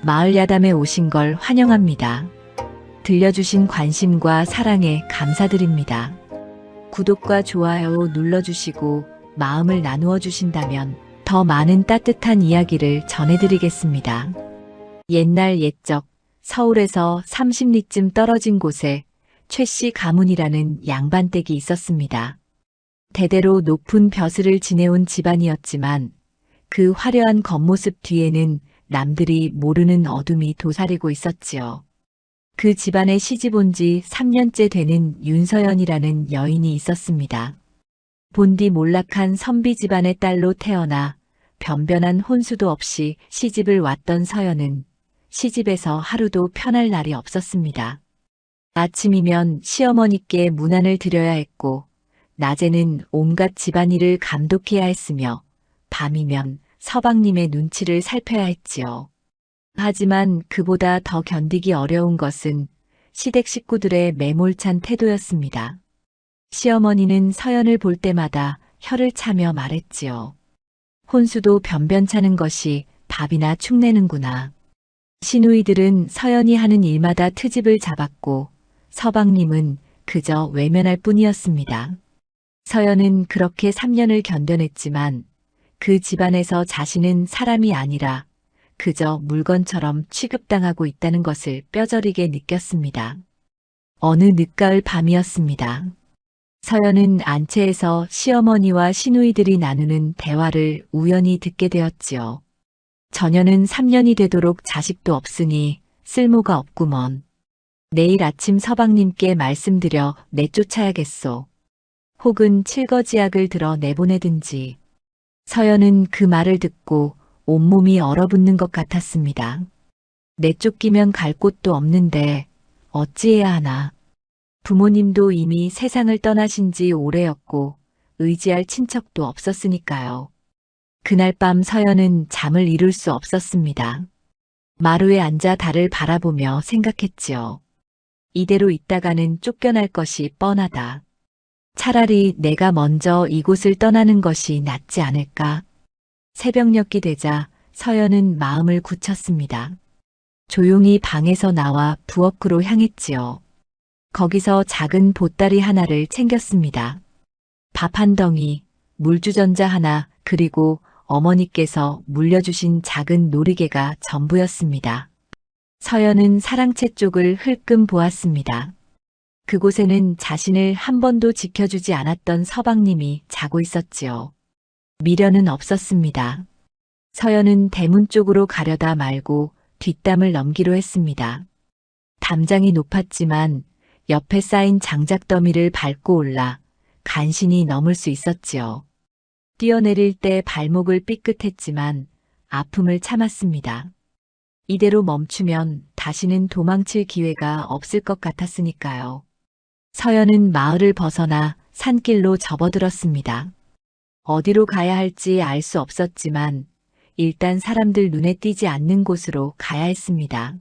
마을 야담에 오신 걸 환영합니다. 들려주신 관심과 사랑에 감사드립니다. 구독과 좋아요 눌러주시고 마음을 나누어 주신다면 더 많은 따뜻한 이야기를 전해드리겠습니다. 옛날 옛적 서울에서 30리쯤 떨어진 곳에 최씨 가문이라는 양반댁이 있었습니다. 대대로 높은 벼슬을 지내온 집안이었지만 그 화려한 겉모습 뒤에는 남들이 모르는 어둠이 도사리고 있었지요. 그 집안에 시집 온 지 3년째 되는 윤서연이라는 여인이 있었습니다. 본디 몰락한 선비 집안의 딸로 태어나 변변한 혼수도 없이 시집을 왔던 서연은 시집에서 하루도 편할 날이 없었습니다. 아침이면 시어머니께 문안을 드려야 했고 낮에는 온갖 집안일을 감독해야 했으며 밤이면 서방님의 눈치를 살펴야 했지요. 하지만 그보다 더 견디기 어려운 것은 시댁 식구들의 매몰찬 태도였습니다. 시어머니는 서연을 볼 때마다 혀를 차며 말했지요. 혼수도 변변찮은 것이 밥이나 축내는구나. 시누이들은 서연이 하는 일마다 트집을 잡았고 서방님은 그저 외면할 뿐이었습니다. 서연은 그렇게 3년을 견뎌냈지만 그 집안에서 자신은 사람이 아니라 그저 물건처럼 취급당하고 있다는 것을 뼈저리게 느꼈습니다. 어느 늦가을 밤이었습니다. 서연은 안채에서 시어머니와 시누이들이 나누는 대화를 우연히 듣게 되었지요. 저녀는 3년이 되도록 자식도 없으니 쓸모가 없구먼. 내일 아침 서방님께 말씀드려 내쫓아야겠소. 혹은 칠거지약을 들어 내보내든지. 서연은 그 말을 듣고 온몸이 얼어붙는 것 같았습니다. 내쫓기면 갈 곳도 없는데 어찌해야 하나. 부모님도 이미 세상을 떠나신 지 오래였고 의지할 친척도 없었으니까요. 그날 밤 서연은 잠을 이룰 수 없었습니다. 마루에 앉아 달을 바라보며 생각했지요. 이대로 있다가는 쫓겨날 것이 뻔하다. 차라리 내가 먼저 이곳을 떠나는 것이 낫지 않을까? 새벽녘이 되자 서연은 마음을 굳혔습니다. 조용히 방에서 나와 부엌으로 향했지요. 거기서 작은 보따리 하나를 챙겼습니다. 밥 한 덩이, 물주전자 하나, 그리고 어머니께서 물려주신 작은 놀이개가 전부였습니다. 서연은 사랑채 쪽을 흘끔 보았습니다. 그곳에는 자신을 한 번도 지켜주지 않았던 서방님이 자고 있었지요. 미련은 없었습니다. 서연은 대문 쪽으로 가려다 말고 뒷담을 넘기로 했습니다. 담장이 높았지만 옆에 쌓인 장작더미를 밟고 올라 간신히 넘을 수 있었지요. 뛰어내릴 때 발목을 삐끗했지만 아픔을 참았습니다. 이대로 멈추면 다시는 도망칠 기회가 없을 것 같았으니까요. 서연은 마을을 벗어나 산길로 접어들었습니다. 어디로 가야 할지 알 수 없었지만 일단 사람들 눈에 띄지 않는 곳으로 가야 했습니다.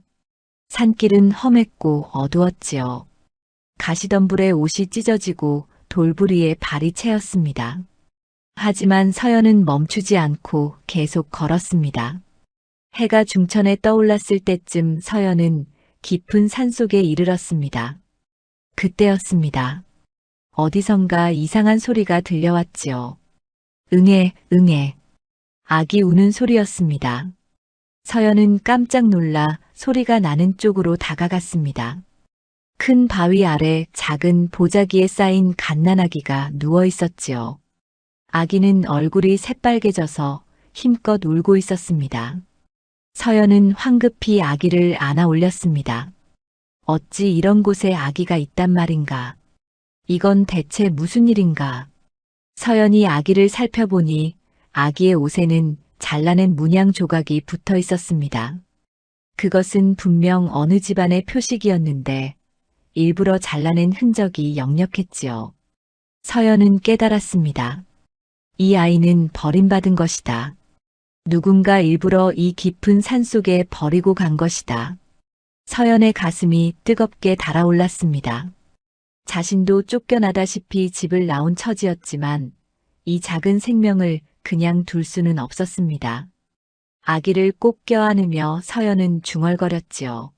산길은 험했고 어두웠지요. 가시덤불에 옷이 찢어지고 돌부리에 발이 채였습니다. 하지만 서연은 멈추지 않고 계속 걸었습니다. 해가 중천에 떠올랐을 때쯤 서연은 깊은 산속에 이르렀습니다. 그때였습니다. 어디선가 이상한 소리가 들려왔지요. 응애, 응애. 아기 우는 소리였습니다. 서연은 깜짝 놀라 소리가 나는 쪽으로 다가갔습니다. 큰 바위 아래 작은 보자기에 쌓인 갓난아기가 누워 있었지요. 아기는 얼굴이 새빨개져서 힘껏 울고 있었습니다. 서연은 황급히 아기를 안아 올렸습니다. 어찌 이런 곳에 아기가 있단 말인가. 이건 대체 무슨 일인가. 서연이 아기를 살펴보니 아기의 옷에는 잘라낸 문양 조각이 붙어 있었습니다. 그것은 분명 어느 집안의 표식이었는데 일부러 잘라낸 흔적이 역력했지요. 서연은 깨달았습니다. 이 아이는 버림받은 것이다. 누군가 일부러 이 깊은 산속에 버리고 간 것이다. 서연의 가슴이 뜨겁게 달아올랐습니다. 자신도 쫓겨나다시피 집을 나온 처지였지만 이 작은 생명을 그냥 둘 수는 없었습니다. 아기를 꼭 껴안으며 서연은 중얼거렸지요.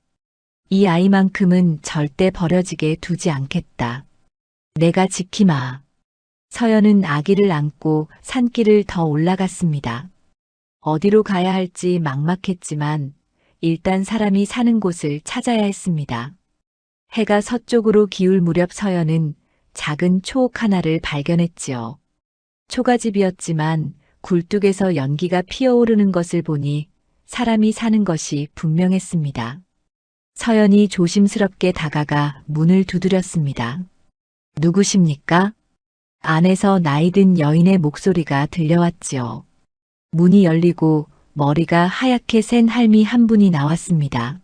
이 아이만큼은 절대 버려지게 두지 않겠다. 내가 지키마. 서연은 아기를 안고 산길을 더 올라갔습니다. 어디로 가야 할지 막막했지만 일단 사람이 사는 곳을 찾아야 했습니다. 해가 서쪽으로 기울 무렵 서연은 작은 초옥 하나를 발견했지요. 초가집이었지만 굴뚝에서 연기가 피어오르는 것을 보니 사람이 사는 것이 분명했습니다. 서연이 조심스럽게 다가가 문을 두드렸습니다. 누구십니까? 안에서 나이든 여인의 목소리가 들려왔지요. 문이 열리고 머리가 하얗게 센 할미 한 분이 나왔습니다.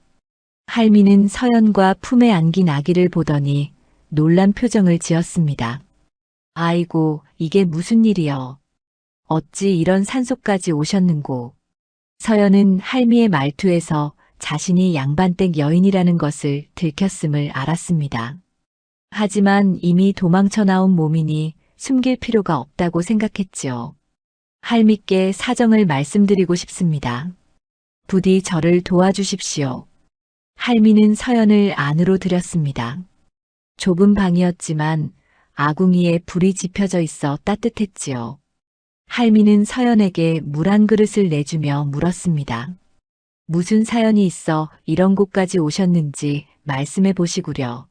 할미는 서연과 품에 안긴 아기를 보더니 놀란 표정을 지었습니다. 아이고, 이게 무슨 일이여. 어찌 이런 산속까지 오셨는고. 서연은 할미의 말투에서 자신이 양반댁 여인이라는 것을 들켰음을 알았습니다. 하지만 이미 도망쳐 나온 몸이니 숨길 필요가 없다고 생각했지요. 할미께 사정을 말씀드리고 싶습니다. 부디 저를 도와주십시오. 할미는 서연을 안으로 들였습니다. 좁은 방이었지만 아궁이에 불이 지펴져 있어 따뜻했지요. 할미는 서연에게 물 한 그릇을 내주며 물었습니다. 무슨 사연이 있어 이런 곳까지 오셨는지 말씀해 보시구려.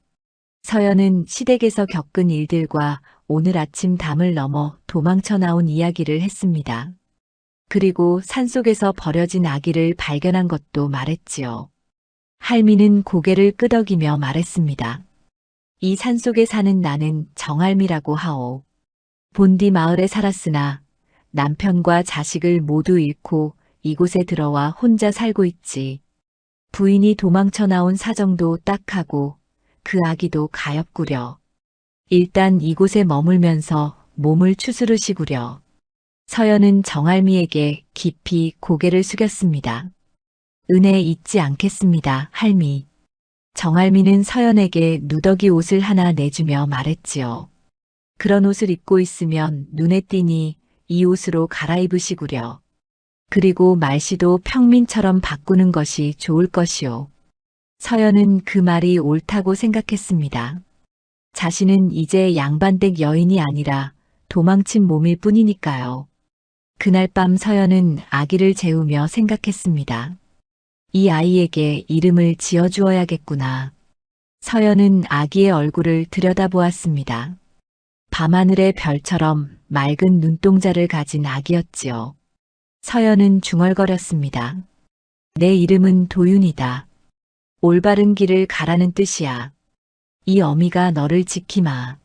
서연은 시댁에서 겪은 일들과 오늘 아침 담을 넘어 도망쳐 나온 이야기를 했습니다. 그리고 산속에서 버려진 아기를 발견한 것도 말했지요. 할미는 고개를 끄덕이며 말했습니다. 이 산속에 사는 나는 정할미라고 하오. 본디 마을에 살았으나 남편과 자식을 모두 잃고 이곳에 들어와 혼자 살고 있지. 부인이 도망쳐 나온 사정도 딱하고 그 아기도 가엾구려. 일단 이곳에 머물면서 몸을 추스르시구려. 서연은 정할미에게 깊이 고개를 숙였습니다. 은혜 잊지 않겠습니다, 할미. 정할미는 서연에게 누더기 옷을 하나 내주며 말했지요. 그런 옷을 입고 있으면 눈에 띄니 이 옷으로 갈아입으시구려. 그리고 말씨도 평민처럼 바꾸는 것이 좋을 것이오. 서연은 그 말이 옳다고 생각했습니다. 자신은 이제 양반댁 여인이 아니라 도망친 몸일 뿐이니까요. 그날 밤 서연은 아기를 재우며 생각했습니다. 이 아이에게 이름을 지어주어야겠구나. 서연은 아기의 얼굴을 들여다보았습니다. 밤하늘의 별처럼 맑은 눈동자를 가진 아기였지요. 서연은 중얼거렸습니다. 내 이름은 도윤이다. 올바른 길을 가라는 뜻이야. 이 어미가 너를 지키마.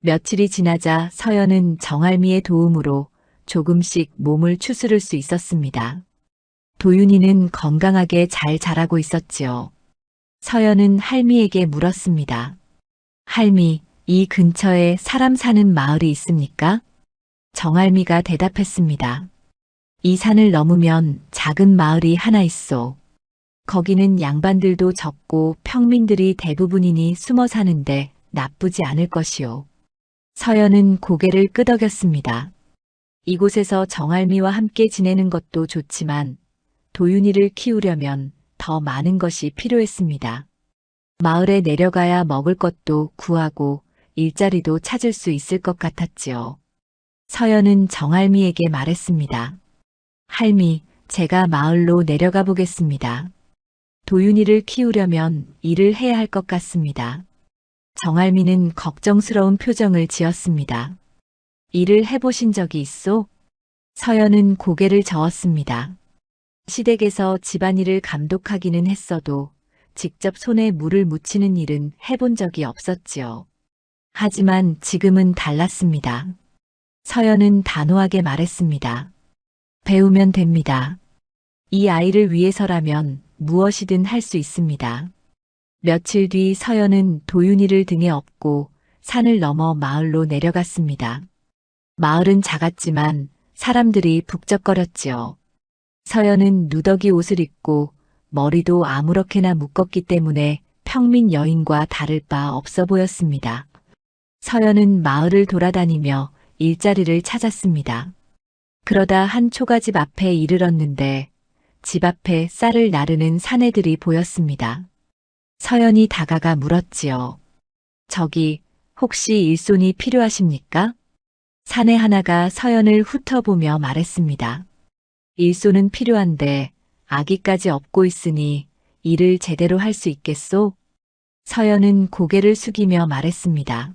며칠이 지나자 서연은 정할미의 도움으로 조금씩 몸을 추스를 수 있었습니다. 도윤이는 건강하게 잘 자라고 있었지요. 서연은 할미에게 물었습니다. 할미, 이 근처에 사람 사는 마을이 있습니까? 정할미가 대답했습니다. 이 산을 넘으면 작은 마을이 하나 있소. 거기는 양반들도 적고 평민들이 대부분이니 숨어 사는데 나쁘지 않을 것이오. 서연은 고개를 끄덕였습니다. 이곳에서 정할미와 함께 지내는 것도 좋지만 도윤이를 키우려면 더 많은 것이 필요했습니다. 마을에 내려가야 먹을 것도 구하고 일자리도 찾을 수 있을 것 같았지요. 서연은 정할미에게 말했습니다. 할미, 제가 마을로 내려가 보겠습니다. 도윤이를 키우려면 일을 해야 할 것 같습니다. 정할미는 걱정스러운 표정을 지었습니다. 일을 해보신 적이 있소? 서연은 고개를 저었습니다. 시댁에서 집안일을 감독하기는 했어도 직접 손에 물을 묻히는 일은 해본 적이 없었지요. 하지만 지금은 달랐습니다. 서연은 단호하게 말했습니다. 배우면 됩니다. 이 아이를 위해서라면 무엇이든 할 수 있습니다. 며칠 뒤 서연은 도윤이를 등에 업고 산을 넘어 마을로 내려갔습니다. 마을은 작았지만 사람들이 북적거렸지요. 서연은 누더기 옷을 입고 머리도 아무렇게나 묶었기 때문에 평민 여인과 다를 바 없어 보였습니다. 서연은 마을을 돌아다니며 일자리를 찾았습니다. 그러다 한 초가집 앞에 이르렀는데 집 앞에 쌀을 나르는 사내들이 보였습니다. 서연이 다가가 물었지요. 저기 혹시 일손이 필요하십니까? 사내 하나가 서연을 훑어보며 말했습니다. 일손은 필요한데 아기까지 업고 있으니 일을 제대로 할 수 있겠소? 서연은 고개를 숙이며 말했습니다.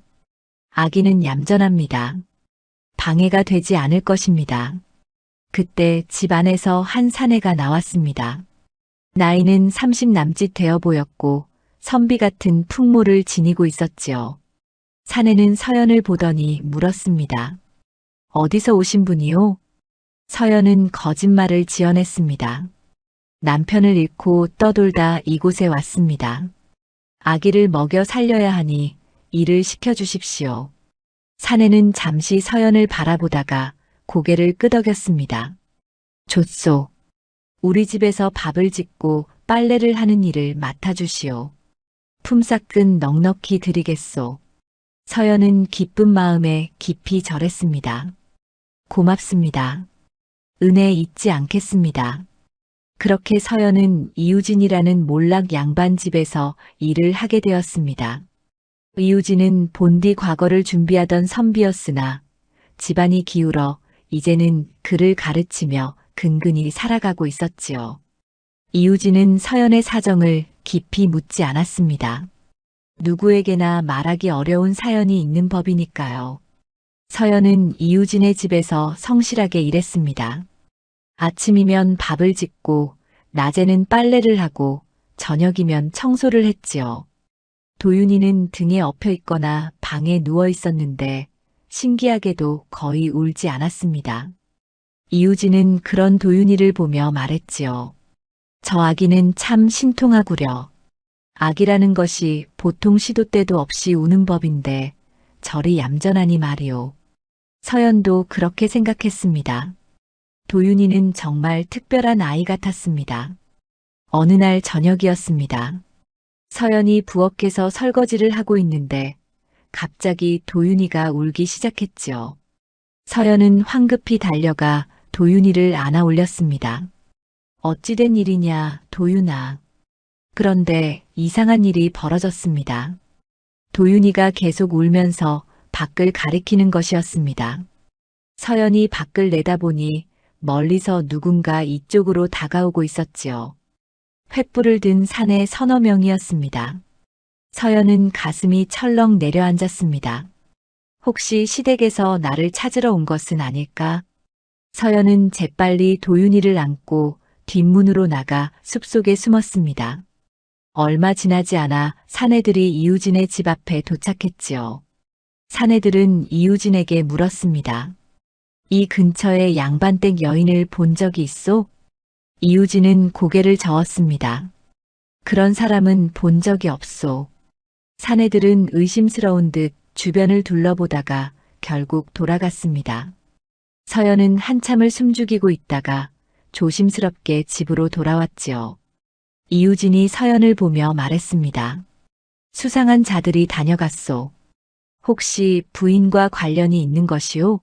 아기는 얌전합니다. 방해가 되지 않을 것입니다. 그때 집 안에서 한 사내가 나왔습니다. 나이는 30 남짓 되어 보였고 선비 같은 풍모를 지니고 있었지요. 사내는 서연을 보더니 물었습니다. 어디서 오신 분이요? 서연은 거짓말을 지어냈습니다. 남편을 잃고 떠돌다 이곳에 왔습니다. 아기를 먹여 살려야 하니 일을 시켜주십시오. 사내는 잠시 서연을 바라보다가 고개를 끄덕였습니다. 좋소. 우리 집에서 밥을 짓고 빨래를 하는 일을 맡아주시오. 품삯은 넉넉히 드리겠소. 서연은 기쁜 마음에 깊이 절했습니다. 고맙습니다. 은혜 잊지 않겠습니다. 그렇게 서연은 이우진이라는 몰락 양반 집에서 일을 하게 되었습니다. 이우진은 본디 과거를 준비하던 선비였으나 집안이 기울어 이제는 그를 가르치며 근근히 살아가고 있었지요. 이우진은 서연의 사정을 깊이 묻지 않았습니다. 누구에게나 말하기 어려운 사연이 있는 법이니까요. 서연은 이우진의 집에서 성실하게 일했습니다. 아침이면 밥을 짓고 낮에는 빨래를 하고 저녁이면 청소를 했지요. 도윤이는 등에 엎여 있거나 방에 누워 있었는데 신기하게도 거의 울지 않았습니다. 이우진은 그런 도윤이를 보며 말했지요. 저 아기는 참 신통하구려. 아기라는 것이 보통 시도 때도 없이 우는 법인데 저리 얌전하니 말이오. 서연도 그렇게 생각했습니다. 도윤이는 정말 특별한 아이 같았습니다. 어느 날 저녁이었습니다. 서연이 부엌에서 설거지를 하고 있는데 갑자기 도윤이가 울기 시작했지요. 서연은 황급히 달려가 도윤이를 안아 올렸습니다. 어찌된 일이냐, 도윤아. 그런데 이상한 일이 벌어졌습니다. 도윤이가 계속 울면서 밖을 가리키는 것이었습니다. 서연이 밖을 내다보니 멀리서 누군가 이쪽으로 다가오고 있었지요. 횃불을 든 사내 서너 명이었습니다. 서연은 가슴이 철렁 내려앉았습니다. 혹시 시댁에서 나를 찾으러 온 것은 아닐까? 서연은 재빨리 도윤이를 안고 뒷문으로 나가 숲속에 숨었습니다. 얼마 지나지 않아 사내들이 이우진의 집 앞에 도착했지요. 사내들은 이우진에게 물었습니다. 이 근처에 양반댁 여인을 본 적이 있소? 이우진은 고개를 저었습니다. 그런 사람은 본 적이 없소. 사내들은 의심스러운 듯 주변을 둘러보다가 결국 돌아갔습니다. 서연은 한참을 숨죽이고 있다가 조심스럽게 집으로 돌아왔지요. 이우진이 서연을 보며 말했습니다. 수상한 자들이 다녀갔소. 혹시 부인과 관련이 있는 것이오?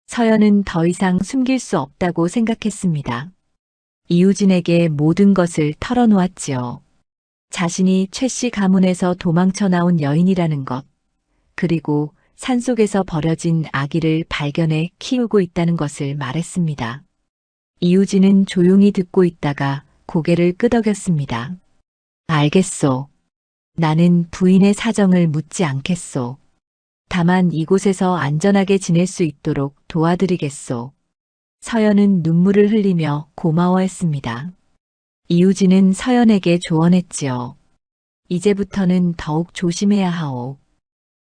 서연은 더 이상 숨길 수 없다고 생각했습니다. 이우진에게 모든 것을 털어놓았지요. 자신이 최씨 가문에서 도망쳐 나온 여인이라는 것, 그리고 산속에서 버려진 아기를 발견해 키우고 있다는 것을 말했습니다. 이우진은 조용히 듣고 있다가 고개를 끄덕였습니다. 알겠소. 나는 부인의 사정을 묻지 않겠소. 다만 이곳에서 안전하게 지낼 수 있도록 도와드리겠소. 서연은 눈물을 흘리며 고마워했습니다. 이우진은 서연에게 조언했지요. 이제부터는 더욱 조심해야 하오.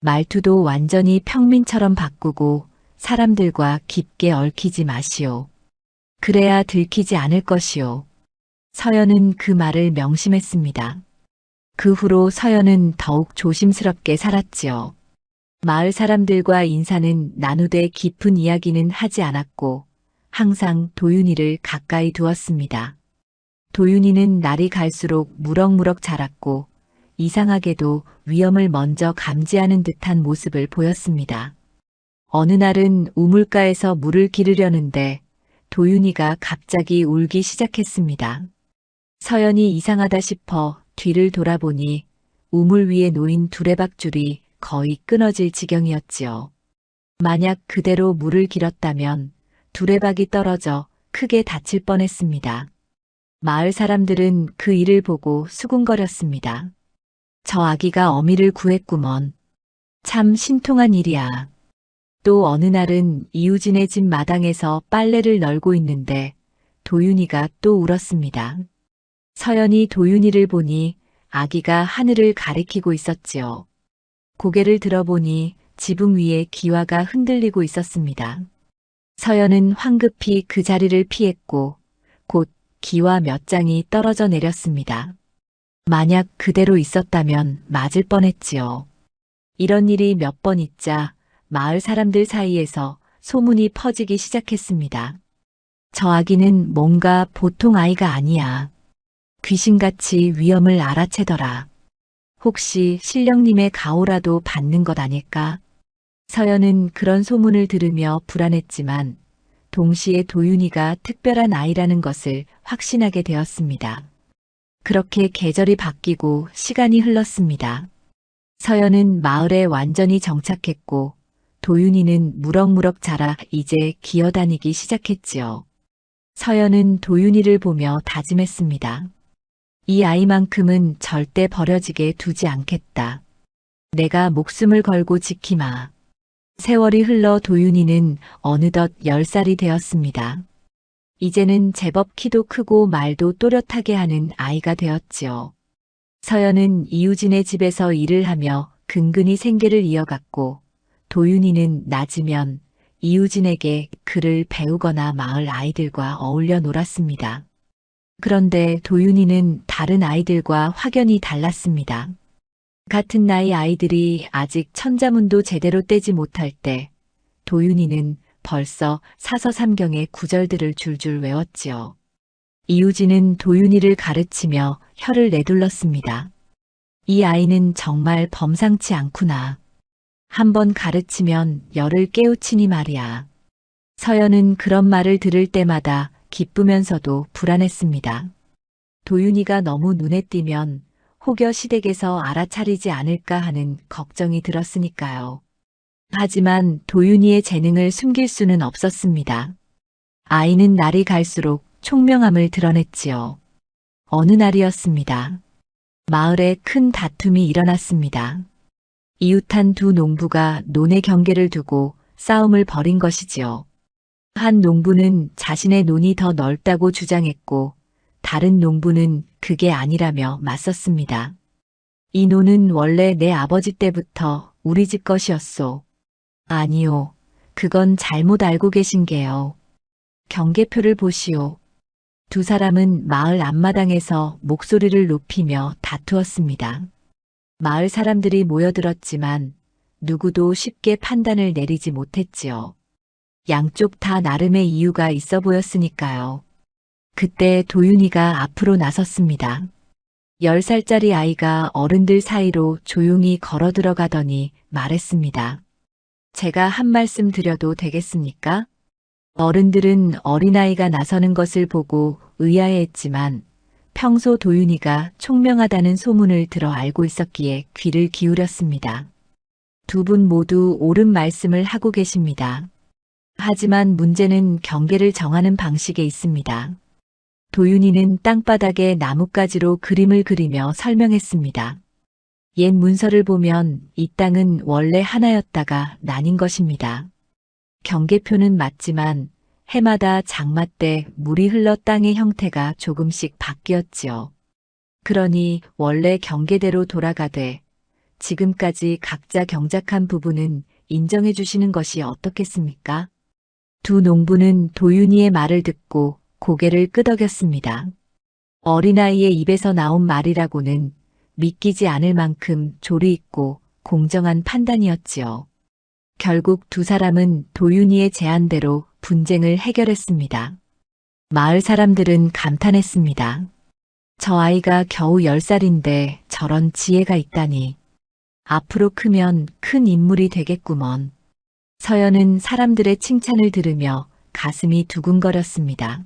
말투도 완전히 평민처럼 바꾸고 사람들과 깊게 얽히지 마시오. 그래야 들키지 않을 것이오. 서연은 그 말을 명심했습니다. 그 후로 서연은 더욱 조심스럽게 살았지요. 마을 사람들과 인사는 나누되 깊은 이야기는 하지 않았고 항상 도윤이를 가까이 두었습니다. 도윤이는 날이 갈수록 무럭무럭 자랐고 이상하게도 위험을 먼저 감지하는 듯한 모습을 보였습니다. 어느 날은 우물가에서 물을 기르려는데 도윤이가 갑자기 울기 시작했습니다. 서연이 이상하다 싶어 뒤를 돌아보니 우물 위에 놓인 두레박줄이 거의 끊어질 지경이었지요. 만약 그대로 물을 길었다면 두레박이 떨어져 크게 다칠 뻔했습니다. 마을 사람들은 그 일을 보고 수군거렸습니다. 저 아기가 어미를 구했구먼. 참 신통한 일이야. 또 어느 날은 이우진의 집 마당에서 빨래를 널고 있는데 도윤이가 또 울었습니다. 서연이 도윤이를 보니 아기가 하늘을 가리키고 있었지요. 고개를 들어보니 지붕 위에 기와가 흔들리고 있었습니다. 서연은 황급히 그 자리를 피했고 곧 기와 몇 장이 떨어져 내렸습니다. 만약 그대로 있었다면 맞을 뻔했지요. 이런 일이 몇 번 있자 마을 사람들 사이에서 소문이 퍼지기 시작했습니다. 저 아기는 뭔가 보통 아이가 아니야. 귀신같이 위험을 알아채더라. 혹시 신령님의 가호라도 받는 것 아닐까? 서연은 그런 소문을 들으며 불안했지만 동시에 도윤이가 특별한 아이라는 것을 확신하게 되었습니다. 그렇게 계절이 바뀌고 시간이 흘렀습니다. 서연은 마을에 완전히 정착했고 도윤이는 무럭무럭 자라 이제 기어다니기 시작했지요. 서연은 도윤이를 보며 다짐했습니다. 이 아이만큼은 절대 버려지게 두지 않겠다. 내가 목숨을 걸고 지키마. 세월이 흘러 도윤이는 어느덧 10살이 되었습니다. 이제는 제법 키도 크고 말도 또렷하게 하는 아이가 되었지요. 서연은 이우진의 집에서 일을 하며 근근히 생계를 이어갔고 도윤이는 낮이면 이우진에게 글을 배우거나 마을 아이들과 어울려 놀았습니다. 그런데 도윤이는 다른 아이들과 확연히 달랐습니다. 같은 나이 아이들이 아직 천자문도 제대로 떼지 못할 때 도윤이는 벌써 사서삼경의 구절들을 줄줄 외웠지요. 이우진은 도윤이를 가르치며 혀를 내둘렀습니다. 이 아이는 정말 범상치 않구나. 한번 가르치면 열을 깨우치니 말이야. 서연은 그런 말을 들을 때마다 기쁘면서도 불안했습니다. 도윤이가 너무 눈에 띄면 혹여 시댁에서 알아차리지 않을까 하는 걱정이 들었으니까요. 하지만 도윤이의 재능을 숨길 수는 없었습니다. 아이는 날이 갈수록 총명함을 드러냈지요. 어느 날이었습니다. 마을에 큰 다툼이 일어났습니다. 이웃한 두 농부가 논의 경계를 두고 싸움을 벌인 것이지요. 한 농부는 자신의 논이 더 넓다고 주장했고 다른 농부는 그게 아니라며 맞섰습니다. 이 논은 원래 내 아버지 때부터 우리 집 것이었소. 아니요. 그건 잘못 알고 계신 게요. 경계표를 보시오. 두 사람은 마을 앞마당에서 목소리를 높이며 다투었습니다. 마을 사람들이 모여들었지만 누구도 쉽게 판단을 내리지 못했지요. 양쪽 다 나름의 이유가 있어 보였으니까요. 그때 도윤이가 앞으로 나섰습니다. 10살짜리 아이가 어른들 사이로 조용히 걸어 들어가더니 말했습니다. 제가 한 말씀 드려도 되겠습니까? 어른들은 어린아이가 나서는 것을 보고 의아해했지만 평소 도윤이가 총명하다는 소문을 들어 알고 있었기에 귀를 기울였습니다. 두 분 모두 옳은 말씀을 하고 계십니다. 하지만 문제는 경계를 정하는 방식에 있습니다. 도윤이는 땅바닥에 나뭇가지로 그림을 그리며 설명했습니다. 옛 문서를 보면 이 땅은 원래 하나였다가 나뉜 것입니다. 경계표는 맞지만 해마다 장마 때 물이 흘러 땅의 형태가 조금씩 바뀌었지요. 그러니 원래 경계대로 돌아가되 지금까지 각자 경작한 부분은 인정해 주시는 것이 어떻겠습니까? 두 농부는 도윤이의 말을 듣고 고개를 끄덕였습니다. 어린아이의 입에서 나온 말이라고는 믿기지 않을 만큼 조리 있고 공정한 판단이었지요. 결국 두 사람은 도윤이의 제안대로 분쟁을 해결했습니다. 마을 사람들은 감탄했습니다. 저 아이가 겨우 10살인데 저런 지혜가 있다니. 앞으로 크면 큰 인물이 되겠구먼. 서연은 사람들의 칭찬을 들으며 가슴이 두근거렸습니다.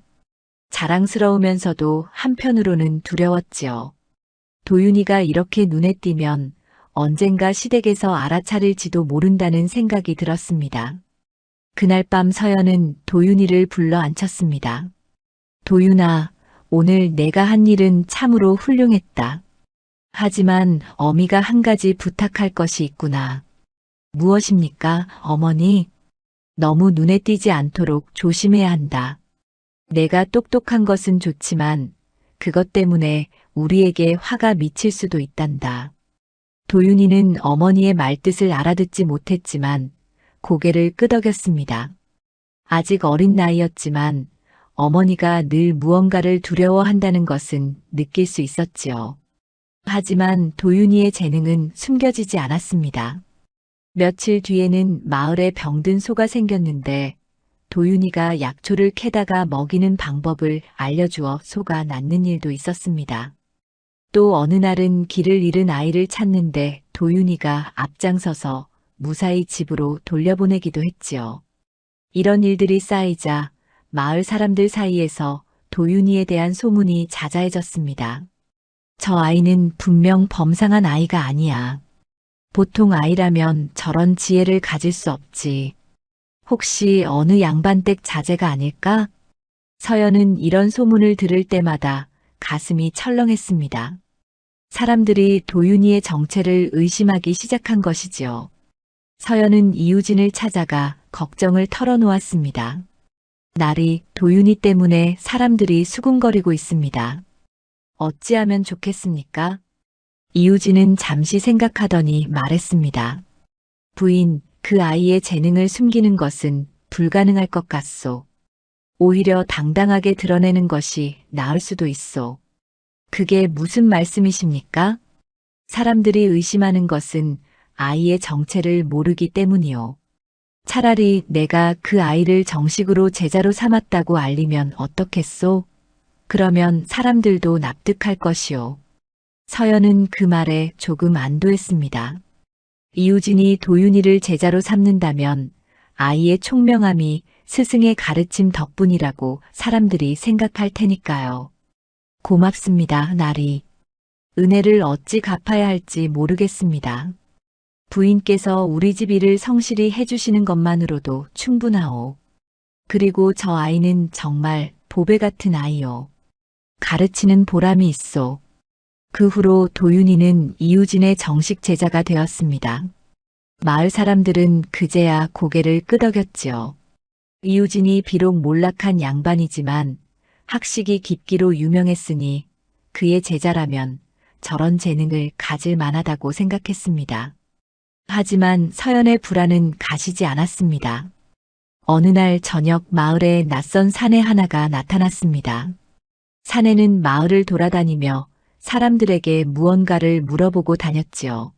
자랑스러우면서도 한편으로는 두려웠지요. 도윤이가 이렇게 눈에 띄면 언젠가 시댁에서 알아차릴지도 모른다는 생각이 들었습니다. 그날 밤 서연은 도윤이를 불러 앉혔습니다. 도윤아, 오늘 내가 한 일은 참으로 훌륭했다. 하지만 어미가 한 가지 부탁할 것이 있구나. 무엇입니까, 어머니? 너무 눈에 띄지 않도록 조심해야 한다. 내가 똑똑한 것은 좋지만 그것 때문에 우리에게 화가 미칠 수도 있단다. 도윤이는 어머니의 말뜻을 알아듣지 못했지만 고개를 끄덕였습니다. 아직 어린 나이였지만 어머니가 늘 무언가를 두려워한다는 것은 느낄 수 있었지요. 하지만 도윤이의 재능은 숨겨지지 않았습니다. 며칠 뒤에는 마을에 병든 소가 생겼는데 도윤이가 약초를 캐다가 먹이는 방법을 알려주어 소가 낫는 일도 있었습니다. 또 어느 날은 길을 잃은 아이를 찾는데 도윤이가 앞장서서 무사히 집으로 돌려보내기도 했지요. 이런 일들이 쌓이자 마을 사람들 사이에서 도윤이에 대한 소문이 자자해졌습니다. 저 아이는 분명 범상한 아이가 아니야. 보통 아이라면 저런 지혜를 가질 수 없지. 혹시 어느 양반댁 자제가 아닐까? 서연은 이런 소문을 들을 때마다 가슴이 철렁했습니다. 사람들이 도윤이의 정체를 의심하기 시작한 것이지요. 서연은 이우진을 찾아가 걱정을 털어놓았습니다. 날이 도윤이 때문에 사람들이 수군거리고 있습니다. 어찌하면 좋겠습니까? 이우진은 잠시 생각하더니 말했습니다. 부인, 그 아이의 재능을 숨기는 것은 불가능할 것 같소. 오히려 당당하게 드러내는 것이 나을 수도 있소. 그게 무슨 말씀이십니까? 사람들이 의심하는 것은 아이의 정체를 모르기 때문이요. 차라리 내가 그 아이를 정식으로 제자로 삼았다고 알리면 어떻겠소? 그러면 사람들도 납득할 것이요. 서연은 그 말에 조금 안도했습니다. 이우진이 도윤이를 제자로 삼는다면 아이의 총명함이 스승의 가르침 덕분이라고 사람들이 생각할 테니까요. 고맙습니다, 나리. 은혜를 어찌 갚아야 할지 모르겠습니다. 부인께서 우리 집 일을 성실히 해주시는 것만으로도 충분하오. 그리고 저 아이는 정말 보배 같은 아이요. 가르치는 보람이 있어. 그 후로 도윤이는 이우진의 정식 제자가 되었습니다. 마을 사람들은 그제야 고개를 끄덕였지요. 이우진이 비록 몰락한 양반이지만 학식이 깊기로 유명했으니 그의 제자라면 저런 재능을 가질 만하다고 생각했습니다. 하지만 서연의 불안은 가시지 않았습니다. 어느 날 저녁 마을에 낯선 사내 하나가 나타났습니다. 사내는 마을을 돌아다니며 사람들에게 무언가를 물어보고 다녔지요.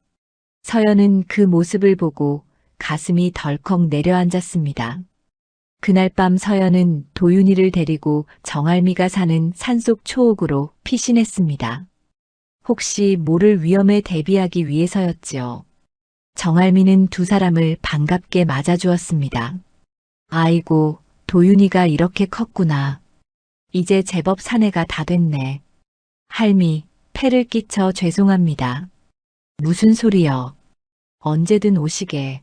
서연은 그 모습을 보고 가슴이 덜컥 내려앉았습니다. 그날 밤 서연은 도윤이를 데리고 정할미가 사는 산속 초옥으로 피신했습니다. 혹시 모를 위험에 대비하기 위해서였지요. 정할미는 두 사람을 반갑게 맞아주었습니다. 아이고, 도윤이가 이렇게 컸구나. 이제 제법 사내가 다 됐네. 할미, 폐를 끼쳐 죄송합니다. 무슨 소리여. 언제든 오시게.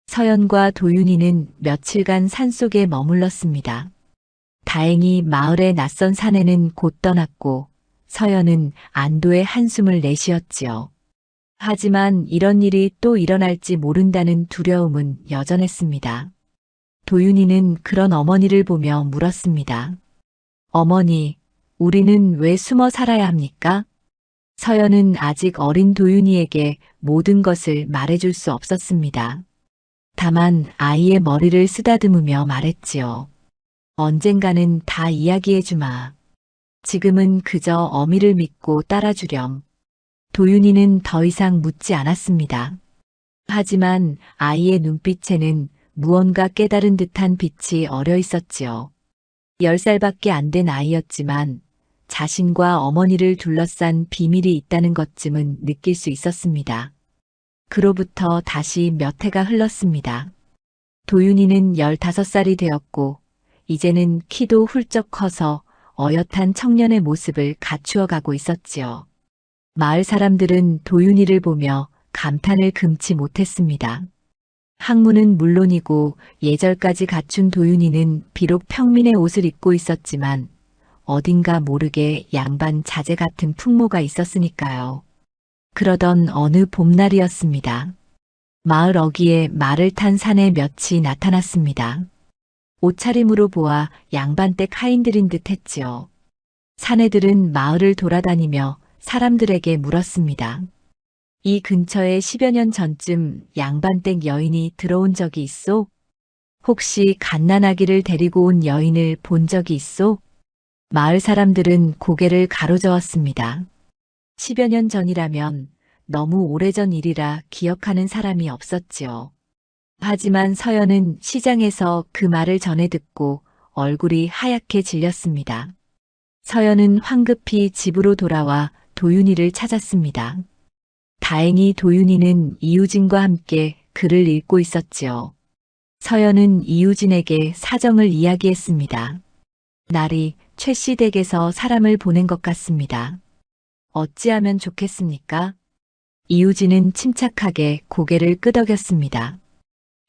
서연과 도윤이는 며칠간 산속에 머물렀습니다. 다행히 마을의 낯선 사내는 곧 떠났고 서연은 안도의 한숨을 내쉬었지요. 하지만 이런 일이 또 일어날지 모른다는 두려움은 여전했습니다. 도윤이는 그런 어머니를 보며 물었습니다. 어머니, 우리는 왜 숨어 살아야 합니까? 서연은 아직 어린 도윤이에게 모든 것을 말해줄 수 없었습니다. 다만 아이의 머리를 쓰다듬으며 말했지요. 언젠가는 다 이야기해주마. 지금은 그저 어미를 믿고 따라주렴. 도윤이는 더 이상 묻지 않았습니다. 하지만 아이의 눈빛에는 무언가 깨달은 듯한 빛이 어려 있었지요. 10살밖에 안 된 아이였지만 자신과 어머니를 둘러싼 비밀이 있다는 것쯤은 느낄 수 있었습니다. 그로부터 다시 몇 해가 흘렀습니다. 도윤이는 15살이 되었고 이제는 키도 훌쩍 커서 어엿한 청년의 모습을 갖추어 가고 있었지요. 마을 사람들은 도윤이를 보며 감탄을 금치 못했습니다. 학문은 물론이고 예절까지 갖춘 도윤이는 비록 평민의 옷을 입고 있었지만 어딘가 모르게 양반 자제 같은 풍모가 있었으니까요. 그러던 어느 봄날이었습니다. 마을 어귀에 말을 탄 사내 몇이 나타났습니다. 옷차림으로 보아 양반댁 하인들인 듯 했지요. 사내들은 마을을 돌아다니며 사람들에게 물었습니다. 이 근처에 10여 년 전쯤 양반댁 여인이 들어온 적이 있소? 혹시 갓난아기를 데리고 온 여인을 본 적이 있소? 마을 사람들은 고개를 가로저었습니다. 10여 년 전이라면 너무 오래전 일이라 기억하는 사람이 없었지요. 하지만 서연은 시장에서 그 말을 전해 듣고 얼굴이 하얗게 질렸습니다. 서연은 황급히 집으로 돌아와 도윤이를 찾았습니다. 다행히 도윤이는 이유진과 함께 글을 읽고 있었지요. 서연은 이유진에게 사정을 이야기했습니다. 날이 최씨 댁에서 사람을 보낸 것 같습니다. 어찌하면 좋겠습니까? 이유진은 침착하게 고개를 끄덕였습니다.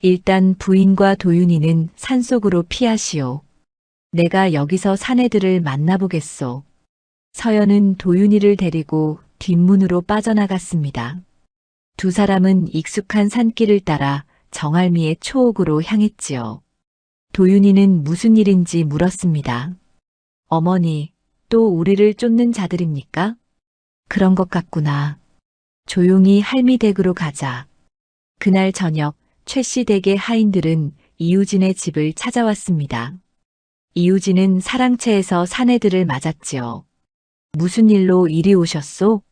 일단 부인과 도윤이는 산속으로 피하시오. 내가 여기서 사내들을 만나보겠소. 서연은 도윤이를 데리고 뒷문으로 빠져나갔습니다. 두 사람은 익숙한 산길을 따라 정알미의 초옥으로 향했지요. 도윤이는 무슨 일인지 물었습니다. 어머니, 또 우리를 쫓는 자들입니까? 그런 것 같구나. 조용히 할미 댁으로 가자. 그날 저녁 최씨 댁의 하인들은 이유진의 집을 찾아왔습니다. 이유진은 사랑채에서 사내들을 맞았지요. 무슨 일로 이리 오셨소?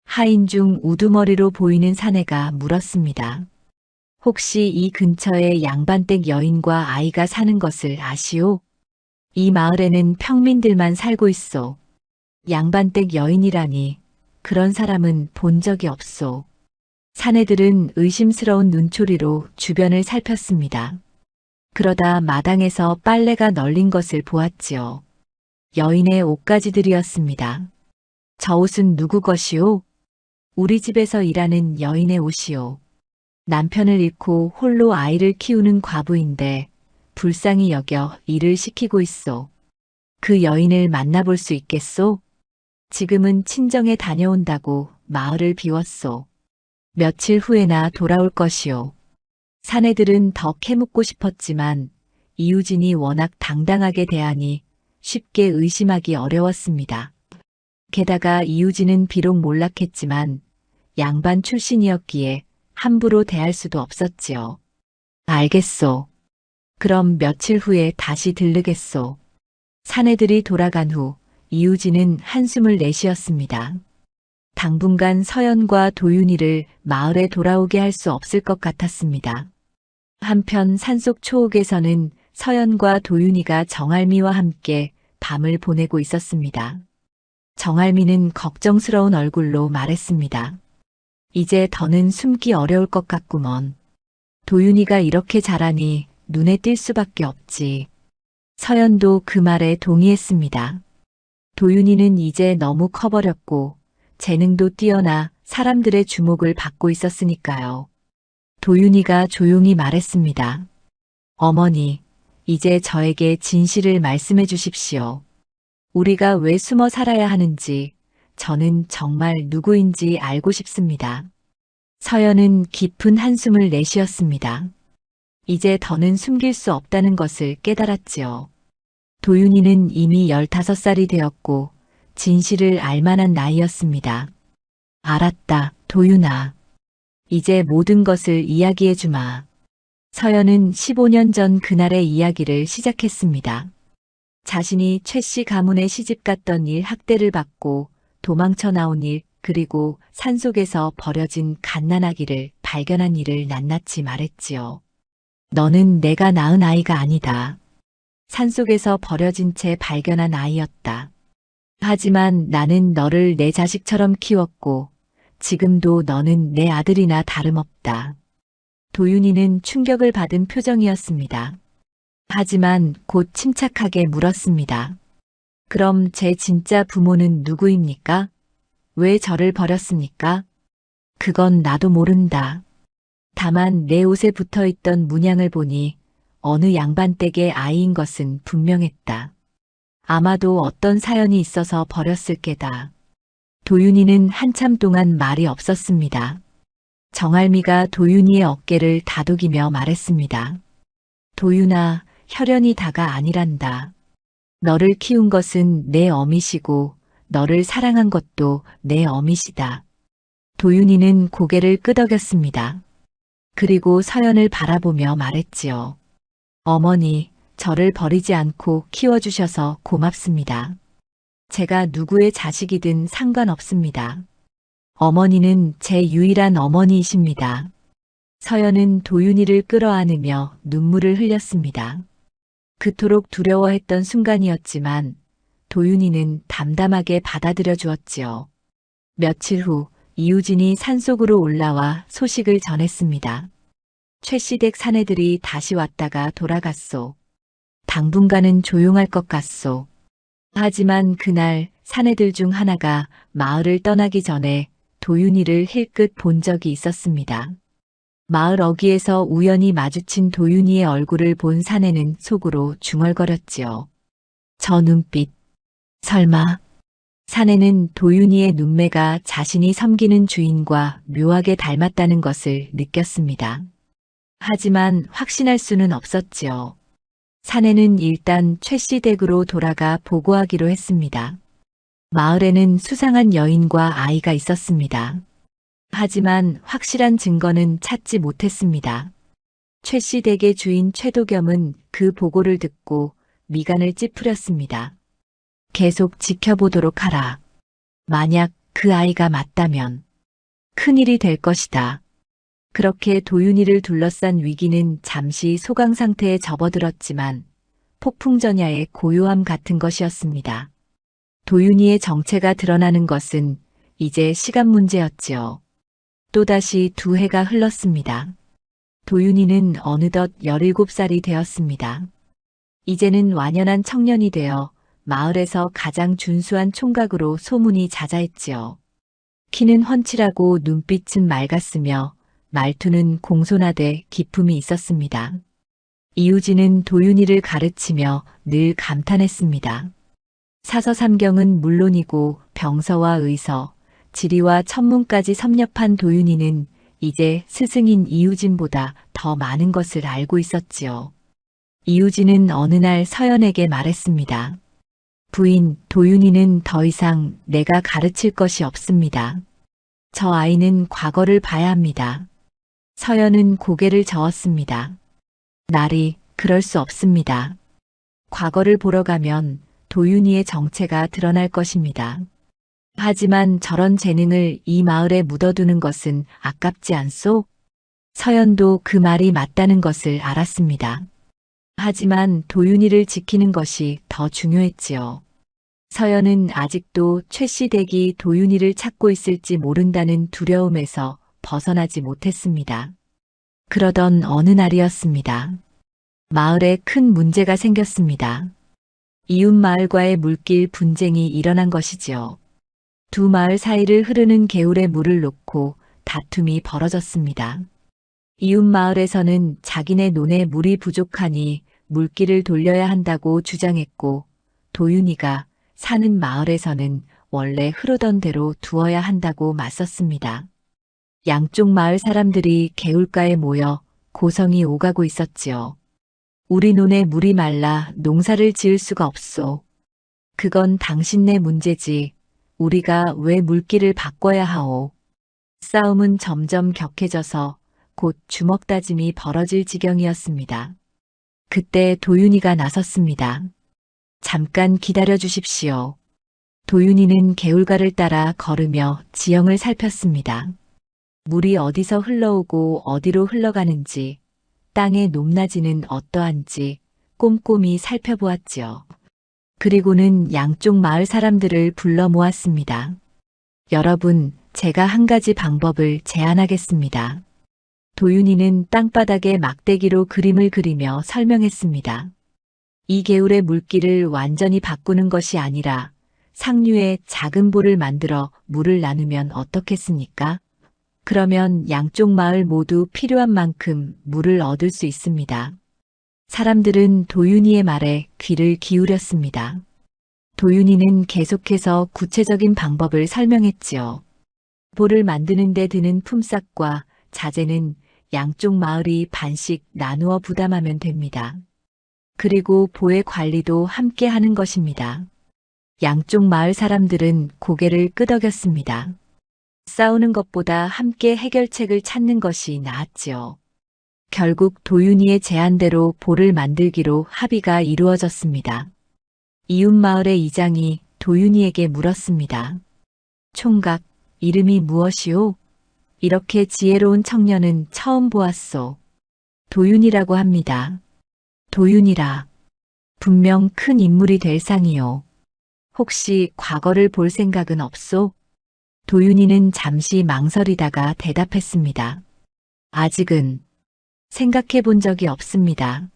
하인 중 우두머리로 보이는 사내가 물었습니다. 혹시 이 근처에 양반댁 여인과 아이가 사는 것을 아시오? 이 마을에는 평민들만 살고 있소. 양반댁 여인이라니 그런 사람은 본 적이 없소. 사내들은 의심스러운 눈초리로 주변을 살폈습니다. 그러다 마당에서 빨래가 널린 것을 보았지요. 여인의 옷가지들이었습니다. 저 옷은 누구 것이오? 우리 집에서 일하는 여인의 옷이오. 남편을 잃고 홀로 아이를 키우는 과부인데 불쌍히 여겨 일을 시키고 있소. 그 여인을 만나볼 수 있겠소? 지금은 친정에 다녀온다고 마을을 비웠소. 며칠 후에나 돌아올 것이오. 사내들은 더 캐묻고 싶었지만 이유진이 워낙 당당하게 대하니 쉽게 의심하기 어려웠습니다. 게다가 이유진은 비록 몰락했지만 양반 출신이었기에 함부로 대할 수도 없었지요. 알겠소. 그럼 며칠 후에 다시 들르겠소. 사내들이 돌아간 후 이유진은 한숨을 내쉬었습니다. 당분간 서연과 도윤이를 마을에 돌아오게 할 수 없을 것 같았습니다. 한편 산속 초옥에서는 서연과 도윤이가 정알미와 함께 밤을 보내고 있었습니다. 정알미는 걱정스러운 얼굴로 말했습니다. 이제 더는 숨기 어려울 것 같구먼. 도윤이가 이렇게 자라니 눈에 띌 수밖에 없지. 서연도 그 말에 동의했습니다. 도윤이는 이제 너무 커버렸고 재능도 뛰어나 사람들의 주목을 받고 있었으니까요. 도윤이가 조용히 말했습니다. 어머니, 이제 저에게 진실을 말씀해 주십시오. 우리가 왜 숨어 살아야 하는지 저는 정말 누구인지 알고 싶습니다. 서연은 깊은 한숨을 내쉬었습니다. 이제 더는 숨길 수 없다는 것을 깨달았지요. 도윤이는 이미 15살이 되었고 진실을 알 만한 나이였습니다. 알았다, 도윤아. 이제 모든 것을 이야기해 주마. 서연은 15년 전 그날의 이야기를 시작했습니다. 자신이 최씨 가문에 시집갔던 일 학대를 받고 도망쳐 나온 일, 그리고 산속에서 버려진 갓난아기를 발견한 일을 낱낱이 말했지요. 너는 내가 낳은 아이가 아니다. 산속에서 버려진 채 발견한 아이였다. 하지만 나는 너를 내 자식처럼 키웠고 지금도 너는 내 아들이나 다름없다. 도윤이는 충격을 받은 표정이었습니다. 하지만 곧 침착하게 물었습니다. 그럼 제 진짜 부모는 누구입니까? 왜 저를 버렸습니까? 그건 나도 모른다. 다만 내 옷에 붙어 있던 문양을 보니 어느 양반댁의 아이인 것은 분명했다. 아마도 어떤 사연이 있어서 버렸을 게다. 도윤이는 한참 동안 말이 없었습니다. 정할미가 도윤이의 어깨를 다독이며 말했습니다. 도윤아, 혈연이 다가 아니란다. 너를 키운 것은 내 어미시고 너를 사랑한 것도 내 어미시다. 도윤이는 고개를 끄덕였습니다. 그리고 서연을 바라보며 말했지요. 어머니, 저를 버리지 않고 키워주셔서 고맙습니다. 제가 누구의 자식이든 상관없습니다. 어머니는 제 유일한 어머니이십니다. 서연은 도윤이를 끌어안으며 눈물을 흘렸습니다. 그토록 두려워했던 순간이었지만 도윤이는 담담하게 받아들여 주었지요. 며칠 후 이우진이 산속으로 올라와 소식을 전했습니다. 최씨댁 사내들이 다시 왔다가 돌아갔소. 당분간은 조용할 것 같소. 하지만 그날 사내들 중 하나가 마을을 떠나기 전에 도윤이를 힐끗 본 적이 있었습니다. 마을 어귀에서 우연히 마주친 도윤이의 얼굴을 본 사내는 속으로 중얼거렸지요. 저 눈빛. 설마. 사내는 도윤이의 눈매가 자신이 섬기는 주인과 묘하게 닮았다는 것을 느꼈습니다. 하지만 확신할 수는 없었지요. 사내는 일단 최씨 댁으로 돌아가 보고하기로 했습니다. 마을에는 수상한 여인과 아이가 있었습니다. 하지만 확실한 증거는 찾지 못했습니다. 최씨 댁의 주인 최도겸은 그 보고를 듣고 미간을 찌푸렸습니다. 계속 지켜보도록 하라. 만약 그 아이가 맞다면 큰일이 될 것이다. 그렇게 도윤이를 둘러싼 위기는 잠시 소강 상태에 접어들었지만 폭풍전야의 고요함 같은 것이었습니다. 도윤이의 정체가 드러나는 것은 이제 시간 문제였지요. 또다시 2해가 흘렀습니다. 도윤이는 어느덧 17살이 되었습니다. 이제는 완연한 청년이 되어 마을에서 가장 준수한 총각으로 소문이 자자했지요. 키는 훤칠하고 눈빛은 맑았으며 말투는 공손하되 기품이 있었습니다. 이우진은 도윤이를 가르치며 늘 감탄했습니다. 사서삼경은 물론이고 병서와 의서, 지리와 천문까지 섭렵한 도윤이는 이제 스승인 이우진보다 더 많은 것을 알고 있었지요. 이우진은 어느 날 서연에게 말했습니다. 부인, 도윤이는 더 이상 내가 가르칠 것이 없습니다. 저 아이는 과거를 봐야 합니다. 서연은 고개를 저었습니다. 날이 그럴 수 없습니다. 과거를 보러 가면 도윤이의 정체가 드러날 것입니다. 하지만 저런 재능을 이 마을에 묻어두는 것은 아깝지 않소? 서연도 그 말이 맞다는 것을 알았습니다. 하지만 도윤이를 지키는 것이 더 중요했지요. 서연은 아직도 최씨 댁이 도윤이를 찾고 있을지 모른다는 두려움에서 벗어나지 못했습니다. 그러던 어느 날이었습니다. 마을에 큰 문제가 생겼습니다. 이웃 마을과의 물길 분쟁이 일어난 것이지요. 두 마을 사이를 흐르는 개울에 물을 놓고 다툼이 벌어졌습니다. 이웃 마을에서는 자기네 논에 물이 부족하니 물길을 돌려야 한다고 주장했고 도윤이가 사는 마을에서는 원래 흐르던 대로 두어야 한다고 맞섰습니다. 양쪽 마을 사람들이 개울가에 모여 고성이 오가고 있었지요. 우리 논에 물이 말라 농사를 지을 수가 없소. 그건 당신네 문제지. 우리가 왜 물길을 바꿔야 하오. 싸움은 점점 격해져서 곧 주먹 다짐이 벌어질 지경이었습니다. 그때 도윤이가 나섰습니다. 잠깐 기다려 주십시오. 도윤이는 개울가를 따라 걸으며 지형을 살폈습니다. 물이 어디서 흘러오고 어디로 흘러가는지, 땅의 높낮이는 어떠한지 꼼꼼히 살펴보았지요. 그리고는 양쪽 마을 사람들을 불러 모았습니다. 여러분, 제가 한 가지 방법을 제안하겠습니다. 도윤이는 땅바닥에 막대기로 그림을 그리며 설명했습니다. 이 개울의 물길을 완전히 바꾸는 것이 아니라 상류에 작은 보를 만들어 물을 나누면 어떻겠습니까? 그러면 양쪽 마을 모두 필요한 만큼 물을 얻을 수 있습니다. 사람들은 도윤이의 말에 귀를 기울였습니다. 도윤이는 계속해서 구체적인 방법을 설명했지요. 보를 만드는 데 드는 품삯과 자재는 양쪽 마을이 반씩 나누어 부담하면 됩니다. 그리고 보의 관리도 함께 하는 것입니다. 양쪽 마을 사람들은 고개를 끄덕였습니다. 싸우는 것보다 함께 해결책을 찾는 것이 나았지요. 결국 도윤이의 제안대로 보를 만들기로 합의가 이루어졌습니다. 이웃 마을의 이장이 도윤이에게 물었습니다. 총각, 이름이 무엇이오? 이렇게 지혜로운 청년은 처음 보았소. 도윤이라고 합니다. 도윤이라. 분명 큰 인물이 될 상이요. 혹시 과거를 볼 생각은 없소? 도윤이는 잠시 망설이다가 대답했습니다. 아직은 생각해 본 적이 없습니다.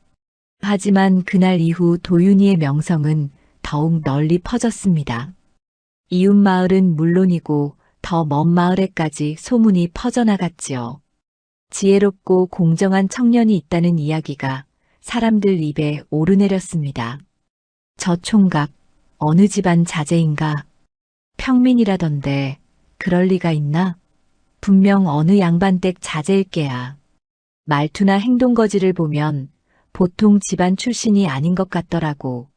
하지만 그날 이후 도윤이의 명성은 더욱 널리 퍼졌습니다. 이웃 마을은 물론이고 더 먼 마을에까지 소문이 퍼져나갔지요. 지혜롭고 공정한 청년이 있다는 이야기가 사람들 입에 오르내렸습니다. 저 총각, 어느 집안 자제인가? 평민이라던데 그럴 리가 있나? 분명 어느 양반댁 자제일 게야. 말투나 행동거지를 보면 보통 집안 출신이 아닌 것 같더라고.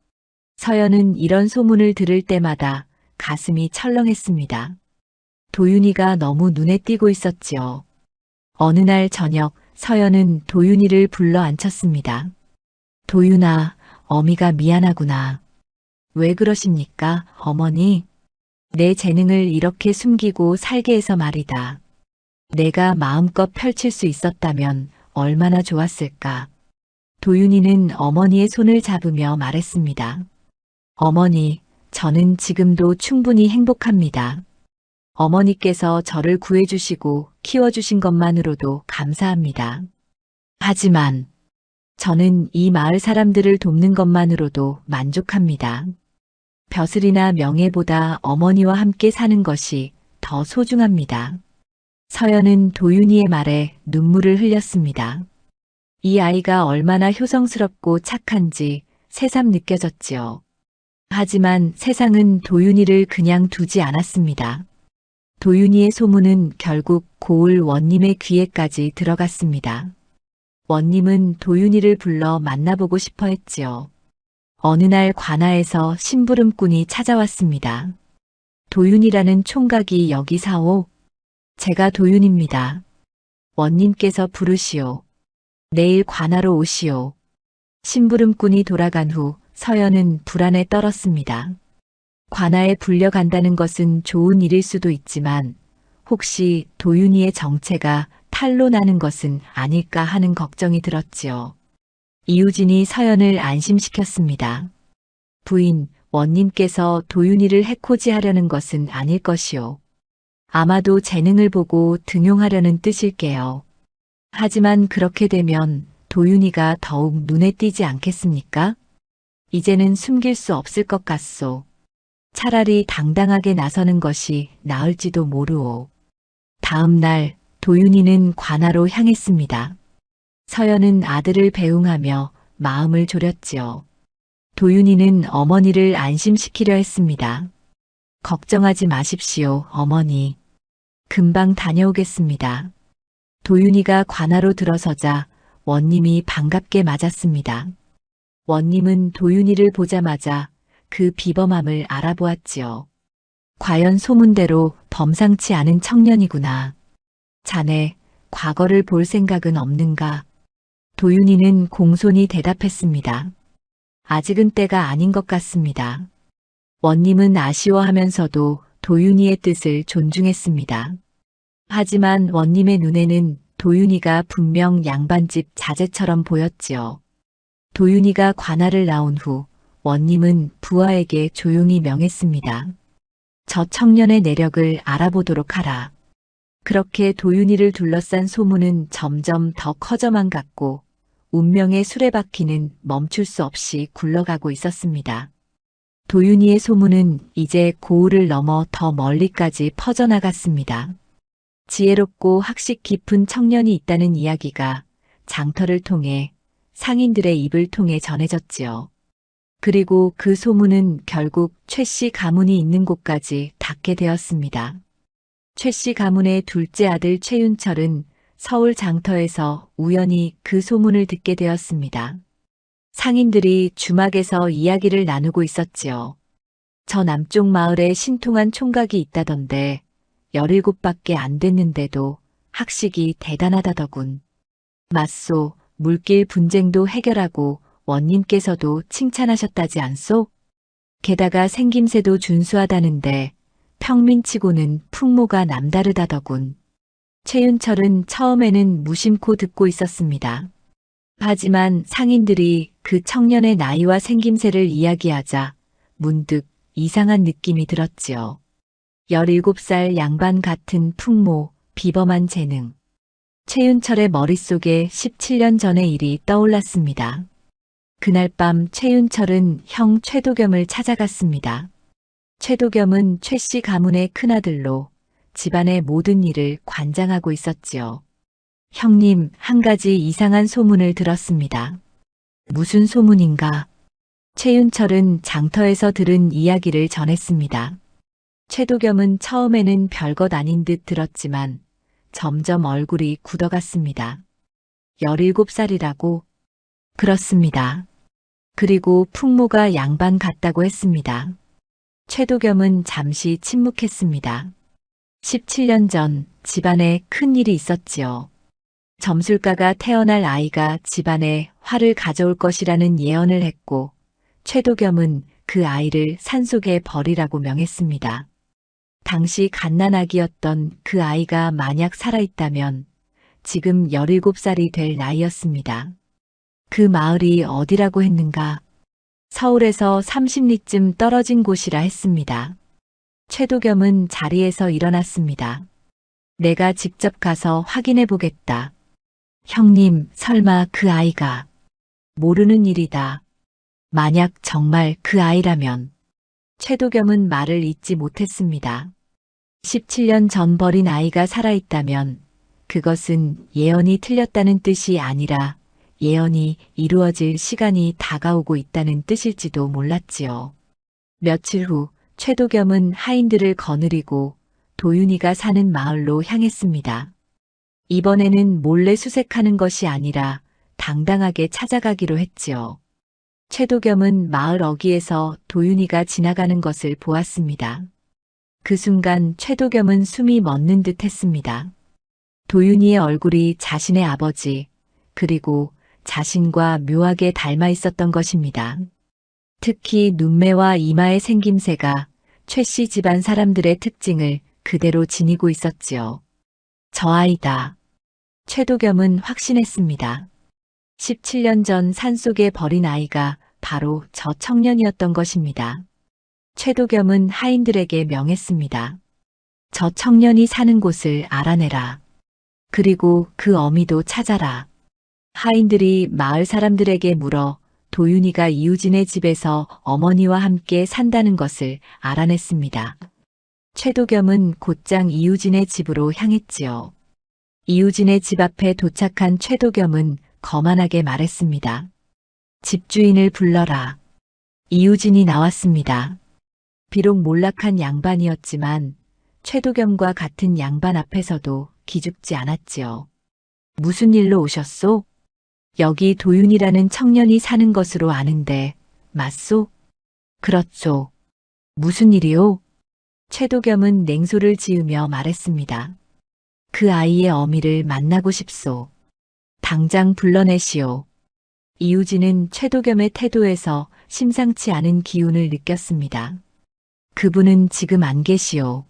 서연은 이런 소문을 들을 때마다 가슴이 철렁했습니다. 도윤이가 너무 눈에 띄고 있었지요. 어느 날 저녁 서연은 도윤이를 불러 앉혔습니다. 도윤아, 어미가 미안하구나. 왜 그러십니까, 어머니? 내 재능을 이렇게 숨기고 살게 해서 말이다. 내가 마음껏 펼칠 수 있었다면 얼마나 좋았을까. 도윤이는 어머니의 손을 잡으며 말했습니다. 어머니, 저는 지금도 충분히 행복합니다. 어머니께서 저를 구해주시고 키워주신 것만으로도 감사합니다. 하지만 저는 이 마을 사람들을 돕는 것만으로도 만족합니다. 벼슬이나 명예보다 어머니와 함께 사는 것이 더 소중합니다. 서연은 도윤이의 말에 눈물을 흘렸습니다. 이 아이가 얼마나 효성스럽고 착한지 새삼 느껴졌지요. 하지만 세상은 도윤이를 그냥 두지 않았습니다. 도윤이의 소문은 결국 고을 원님의 귀에까지 들어갔습니다. 원님은 도윤이를 불러 만나보고 싶어 했지요. 어느 날 관아에서 심부름꾼이 찾아왔습니다. 도윤이라는 총각이 여기 사오. 제가 도윤입니다. 원님께서 부르시오. 내일 관아로 오시오. 심부름꾼이 돌아간 후 서연은 불안에 떨었습니다. 관아에 불려간다는 것은 좋은 일일 수도 있지만 혹시 도윤이의 정체가 탄로나는 것은 아닐까 하는 걱정이 들었지요. 이우진이 서연을 안심시켰습니다. 부인, 원님께서 도윤이를 해코지하려는 것은 아닐 것이오. 아마도 재능을 보고 등용하려는 뜻일게요. 하지만 그렇게 되면 도윤이가 더욱 눈에 띄지 않겠습니까? 이제는 숨길 수 없을 것 같소. 차라리 당당하게 나서는 것이 나을지도 모르오. 다음 날 도윤이는 관아로 향했습니다. 서연은 아들을 배웅하며 마음을 졸였지요. 도윤이는 어머니를 안심시키려 했습니다. 걱정하지 마십시오, 어머니. 금방 다녀오겠습니다. 도윤이가 관아로 들어서자 원님이 반갑게 맞았습니다. 원님은 도윤이를 보자마자 그 비범함을 알아보았지요. 과연 소문대로 범상치 않은 청년이구나. 자네, 과거를 볼 생각은 없는가? 도윤이는 공손히 대답했습니다. 아직은 때가 아닌 것 같습니다. 원님은 아쉬워하면서도 도윤이의 뜻을 존중했습니다. 하지만 원님의 눈에는 도윤이가 분명 양반집 자제처럼 보였지요. 도윤이가 관아를 나온 후 원님은 부하에게 조용히 명했습니다. 저 청년의 내력을 알아보도록 하라. 그렇게 도윤이를 둘러싼 소문은 점점 더 커져만 갔고 운명의 수레바퀴는 멈출 수 없이 굴러가고 있었습니다. 도윤이의 소문은 이제 고을을 넘어 더 멀리까지 퍼져나갔습니다. 지혜롭고 학식 깊은 청년이 있다는 이야기가 장터를 통해 상인들의 입을 통해 전해졌지요. 그리고 그 소문은 결국 최 씨 가문이 있는 곳까지 닿게 되었습니다. 최 씨 가문의 둘째 아들 최윤철은 서울 장터에서 우연히 그 소문을 듣게 되었습니다. 상인들이 주막에서 이야기를 나누고 있었지요. 저 남쪽 마을에 신통한 총각이 있다던데 17밖에 안 됐는데도 학식이 대단하다더군. 맞소, 물길 분쟁도 해결하고 원님께서도 칭찬하셨다지 않소? 게다가 생김새도 준수하다는데 평민치고는 풍모가 남다르다더군. 최윤철은 처음에는 무심코 듣고 있었습니다. 하지만 상인들이 그 청년의 나이와 생김새를 이야기하자 문득 이상한 느낌이 들었지요. 17살 양반 같은 풍모, 비범한 재능. 최윤철의 머릿속에 17년 전의 일이 떠올랐습니다. 그날 밤 최윤철은 형 최도겸을 찾아갔습니다. 최도겸은 최 씨 가문의 큰아들로 집안의 모든 일을 관장하고 있었지요. 형님, 한 가지 이상한 소문을 들었습니다. 무슨 소문인가? 최윤철은 장터에서 들은 이야기를 전했습니다. 최도겸은 처음에는 별것 아닌 듯 들었지만 점점 얼굴이 굳어갔습니다. 17살이라고? 그렇습니다. 그리고 풍모가 양반 같다고 했습니다. 최도겸은 잠시 침묵했습니다. 17년 전 집안에 큰 일이 있었지요. 점술가가 태어날 아이가 집안에 화를 가져올 것이라는 예언을 했고 최도겸은 그 아이를 산속에 버리라고 명했습니다. 당시 갓난아기였던 그 아이가 만약 살아있다면 지금 17살이 될 나이였습니다. 그 마을이 어디라고 했는가? 서울에서 30리쯤 떨어진 곳이라 했습니다. 최도겸은 자리에서 일어났습니다. 내가 직접 가서 확인해 보겠다. 형님, 설마 그 아이가 모르는 일이다. 만약 정말 그 아이라면 최도겸은 말을 잇지 못했습니다. 17년 전 버린 아이가 살아있다면 그것은 예언이 틀렸다는 뜻이 아니라 예언이 이루어질 시간이 다가오고 있다는 뜻일지도 몰랐지요. 며칠 후 최도겸은 하인들을 거느리고 도윤이가 사는 마을로 향했습니다. 이번에는 몰래 수색하는 것이 아니라 당당하게 찾아가기로 했지요. 최도겸은 마을 어귀에서 도윤이가 지나가는 것을 보았습니다. 그 순간 최도겸은 숨이 멎는 듯 했습니다. 도윤이의 얼굴이 자신의 아버지, 그리고 자신과 묘하게 닮아 있었던 것입니다. 특히 눈매와 이마의 생김새가 최 씨 집안 사람들의 특징을 그대로 지니고 있었지요. 저 아이다. 최도겸은 확신했습니다. 17년 전 산속에 버린 아이가 바로 저 청년이었던 것입니다. 최도겸은 하인들에게 명했습니다. 저 청년이 사는 곳을 알아내라. 그리고 그 어미도 찾아라. 하인들이 마을 사람들에게 물어 도윤이가 이우진의 집에서 어머니와 함께 산다는 것을 알아냈습니다. 최도겸은 곧장 이우진의 집으로 향했지요. 이우진의 집 앞에 도착한 최도겸은 거만하게 말했습니다. 집주인을 불러라. 이우진이 나왔습니다. 비록 몰락한 양반이었지만 최도겸과 같은 양반 앞에서도 기죽지 않았지요. 무슨 일로 오셨소? 여기 도윤이라는 청년이 사는 것으로 아는데 맞소? 그렇소. 무슨 일이오? 최도겸은 냉소를 지으며 말했습니다. 그 아이의 어미를 만나고 싶소. 당장 불러내시오. 이우진은 최도겸의 태도에서 심상치 않은 기운을 느꼈습니다. 그분은 지금 안 계시오.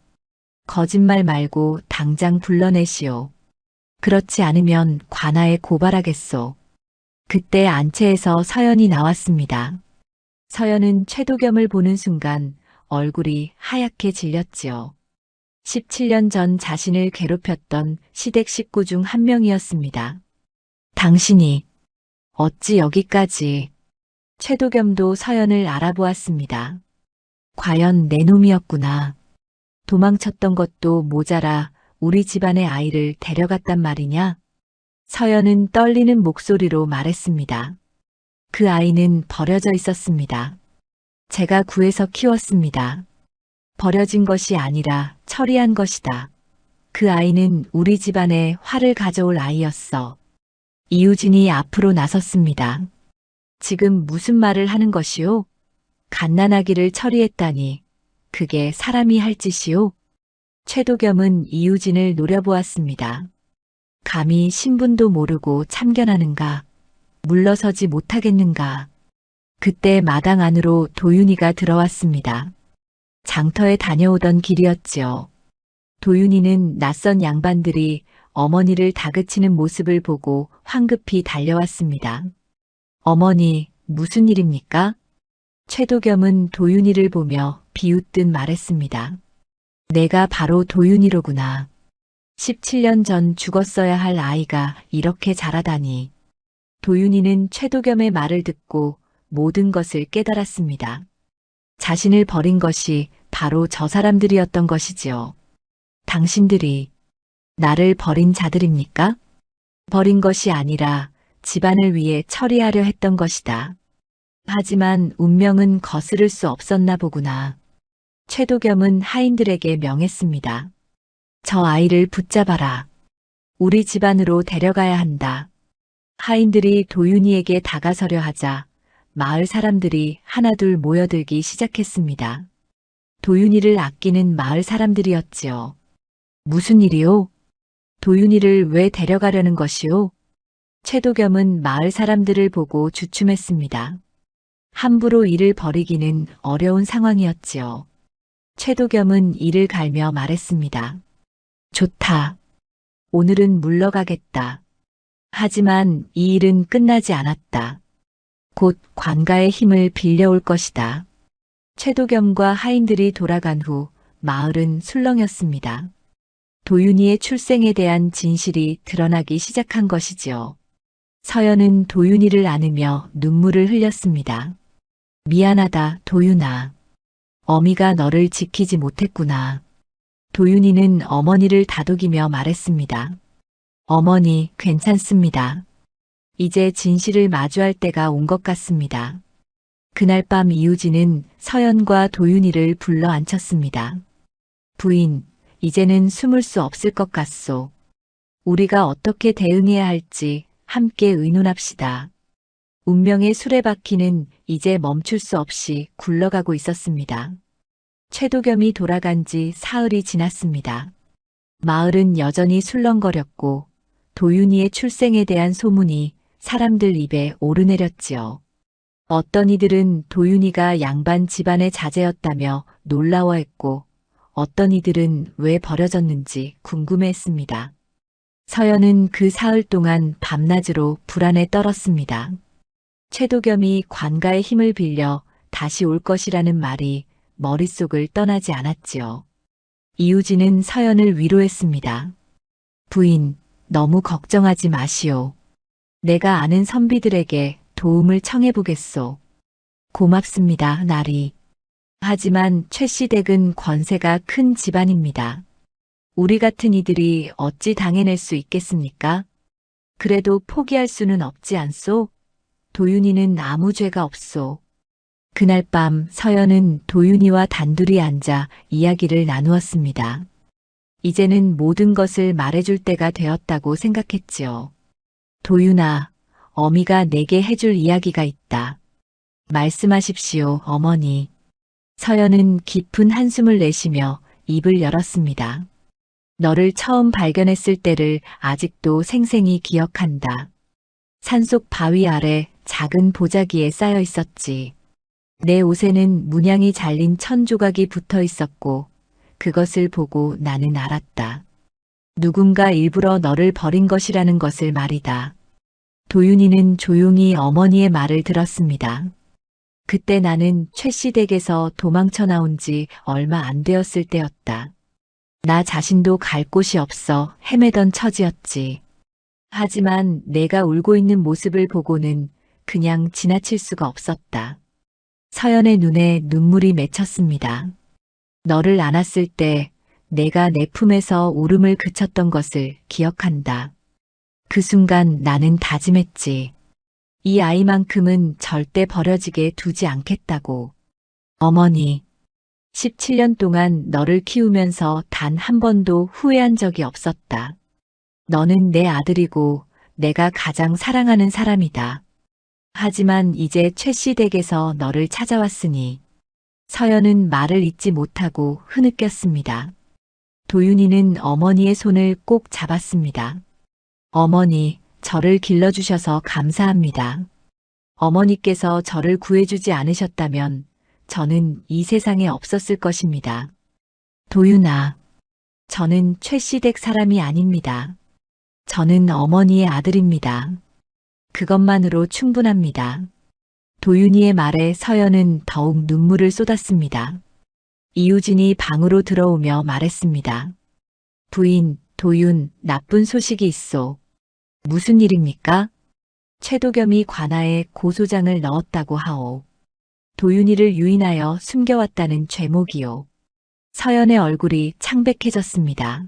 거짓말 말고 당장 불러내시오. 그렇지 않으면 관아에 고발하겠소. 그때 안채에서 서연이 나왔습니다. 서연은 최도겸을 보는 순간 얼굴이 하얗게 질렸지요. 17년 전 자신을 괴롭혔던 시댁 식구 중 한 명이었습니다. 당신이 어찌 여기까지. 최도겸도 서연을 알아보았습니다. 과연 내 놈이었구나. 도망쳤던 것도 모자라 우리 집안의 아이를 데려갔단 말이냐? 서연은 떨리는 목소리로 말했습니다. 그 아이는 버려져 있었습니다. 제가 구해서 키웠습니다. 버려진 것이 아니라 처리한 것이다. 그 아이는 우리 집안에 화를 가져올 아이였어. 이유진이 앞으로 나섰습니다. 지금 무슨 말을 하는 것이오? 갓난아기를 처리했다니 그게 사람이 할 짓이오? 최도겸은 이유진을 노려보았습니다. 감히 신분도 모르고 참견하는가? 물러서지 못하겠는가? 그때 마당 안으로 도윤이가 들어왔습니다. 장터에 다녀오던 길이었지요. 도윤이는 낯선 양반들이 어머니를 다그치는 모습을 보고 황급히 달려왔습니다. 어머니, 무슨 일입니까? 최도겸은 도윤이를 보며 비웃듯 말했습니다. 내가 바로 도윤이로구나. 17년 전 죽었어야 할 아이가 이렇게 자라다니. 도윤이는 최도겸의 말을 듣고 모든 것을 깨달았습니다. 자신을 버린 것이 바로 저 사람들이었던 것이지요. 당신들이 나를 버린 자들입니까? 버린 것이 아니라 집안을 위해 처리하려 했던 것이다. 하지만 운명은 거스를 수 없었나 보구나. 최도겸은 하인들에게 명했습니다. 저 아이를 붙잡아라. 우리 집안으로 데려가야 한다. 하인들이 도윤이에게 다가서려 하자 마을 사람들이 하나둘 모여들기 시작했습니다. 도윤이를 아끼는 마을 사람들이었지요. 무슨 일이오? 도윤이를 왜 데려가려는 것이오? 최도겸은 마을 사람들을 보고 주춤했습니다. 함부로 일을 벌이기는 어려운 상황이었지요. 최도겸은 이를 갈며 말했습니다. 좋다. 오늘은 물러가겠다. 하지만 이 일은 끝나지 않았다. 곧 관가의 힘을 빌려올 것이다. 최도겸과 하인들이 돌아간 후 마을은 술렁였습니다. 도윤이의 출생에 대한 진실이 드러나기 시작한 것이지요. 서연은 도윤이를 안으며 눈물을 흘렸습니다. 미안하다, 도윤아. 어미가 너를 지키지 못했구나. 도윤이는 어머니를 다독이며 말했습니다. 어머니, 괜찮습니다. 이제 진실을 마주할 때가 온 것 같습니다. 그날 밤 이우진은 서연과 도윤이를 불러 앉혔습니다. 부인, 이제는 숨을 수 없을 것 같소. 우리가 어떻게 대응해야 할지 함께 의논합시다. 운명의 수레바퀴는 이제 멈출 수 없이 굴러가고 있었습니다. 최도겸이 돌아간 지 사흘이 지났습니다. 마을은 여전히 술렁거렸고 도윤이의 출생에 대한 소문이 사람들 입에 오르내렸지요. 어떤 이들은 도윤이가 양반 집안의 자제였다며 놀라워했고 어떤 이들은 왜 버려졌는지 궁금해했습니다. 서연은 그 사흘 동안 밤낮으로 불안에 떨었습니다. 최도겸이 관가의 힘을 빌려 다시 올 것이라는 말이 머릿속을 떠나지 않았지요. 이우진은 서연을 위로했습니다. 부인, 너무 걱정하지 마시오. 내가 아는 선비들에게 도움을 청해보겠소. 고맙습니다, 나리. 하지만 최씨 댁은 권세가 큰 집안입니다. 우리 같은 이들이 어찌 당해낼 수 있겠습니까? 그래도 포기할 수는 없지 않소? 도윤이는 아무 죄가 없소. 그날 밤 서연은 도윤이와 단둘이 앉아 이야기를 나누었습니다. 이제는 모든 것을 말해줄 때가 되었다고 생각했지요. 도윤아, 어미가 내게 해줄 이야기가 있다. 말씀하십시오, 어머니. 서연은 깊은 한숨을 내쉬며 입을 열었습니다. 너를 처음 발견했을 때를 아직도 생생히 기억한다. 산속 바위 아래 작은 보자기에 쌓여 있었지. 내 옷에는 문양이 잘린 천 조각이 붙어 있었고 그것을 보고 나는 알았다. 누군가 일부러 너를 버린 것이라는 것을 말이다. 도윤이는 조용히 어머니의 말을 들었습니다. 그때 나는 최씨 댁에서 도망쳐 나온 지 얼마 안 되었을 때였다. 나 자신도 갈 곳이 없어 헤매던 처지였지. 하지만 내가 울고 있는 모습을 보고는 그냥 지나칠 수가 없었다. 서연의 눈에 눈물이 맺혔습니다. 너를 안았을 때 내가 내 품에서 울음을 그쳤던 것을 기억한다. 그 순간 나는 다짐했지. 이 아이만큼은 절대 버려지게 두지 않겠다고. 어머니, 17년 동안 너를 키우면서 단 한 번도 후회한 적이 없었다. 너는 내 아들이고 내가 가장 사랑하는 사람이다. 하지만 이제 최씨 댁에서 너를 찾아왔으니 서연은 말을 잇지 못하고 흐느꼈습니다. 도윤이는 어머니의 손을 꼭 잡았습니다. 어머니, 저를 길러주셔서 감사합니다. 어머니께서 저를 구해주지 않으셨다면 저는 이 세상에 없었을 것입니다. 도윤아, 저는 최씨 댁 사람이 아닙니다. 저는 어머니의 아들입니다. 그것만으로 충분합니다. 도윤이의 말에 서연은 더욱 눈물을 쏟았습니다. 이우진이 방으로 들어오며 말했습니다. 부인, 도윤, 나쁜 소식이 있소. 무슨 일입니까? 최도겸이 관아에 고소장을 넣었다고 하오. 도윤이를 유인하여 숨겨왔다는 죄목이요. 서연의 얼굴이 창백해졌습니다.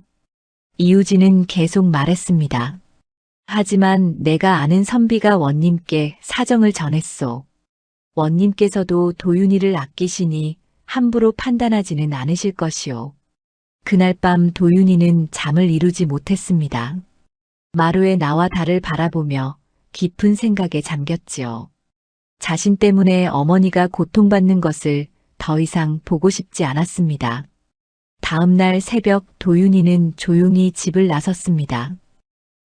이우진은 계속 말했습니다. 하지만 내가 아는 선비가 원님께 사정을 전했소. 원님께서도 도윤이를 아끼시니 함부로 판단하지는 않으실 것이오. 그날 밤 도윤이는 잠을 이루지 못했습니다. 마루에 나와 달을 바라보며 깊은 생각에 잠겼지요. 자신 때문에 어머니가 고통받는 것을 더 이상 보고 싶지 않았습니다. 다음 날 새벽 도윤이는 조용히 집을 나섰습니다.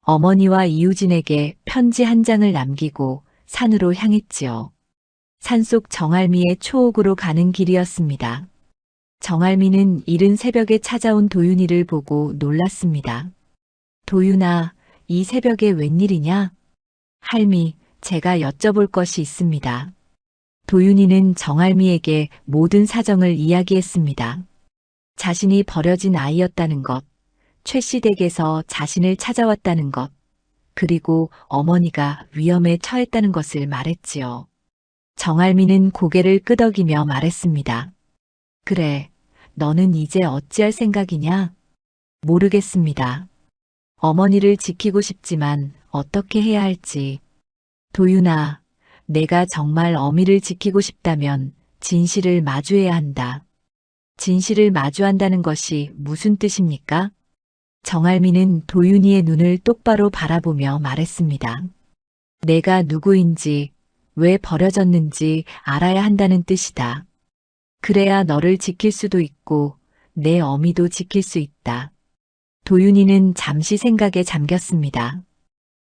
어머니와 이우진에게 편지 한 장을 남기고 산으로 향했지요. 산속 정할미의 초옥으로 가는 길이었습니다. 정할미는 이른 새벽에 찾아온 도윤이를 보고 놀랐습니다. 도윤아, 이 새벽에 웬일이냐? 할미, 제가 여쭤볼 것이 있습니다. 도윤이는 정할미에게 모든 사정을 이야기했습니다. 자신이 버려진 아이였다는 것, 최씨 댁에서 자신을 찾아왔다는 것, 그리고 어머니가 위험에 처했다는 것을 말했지요. 정할미는 고개를 끄덕이며 말했습니다. 그래, 너는 이제 어찌할 생각이냐? 모르겠습니다. 어머니를 지키고 싶지만 어떻게 해야 할지. 도윤아, 내가 정말 어미를 지키고 싶다면 진실을 마주해야 한다. 진실을 마주한다는 것이 무슨 뜻입니까? 정할미는 도윤이의 눈을 똑바로 바라보며 말했습니다. 내가 누구인지, 왜 버려졌는지 알아야 한다는 뜻이다. 그래야 너를 지킬 수도 있고 내 어미도 지킬 수 있다. 도윤이는 잠시 생각에 잠겼습니다.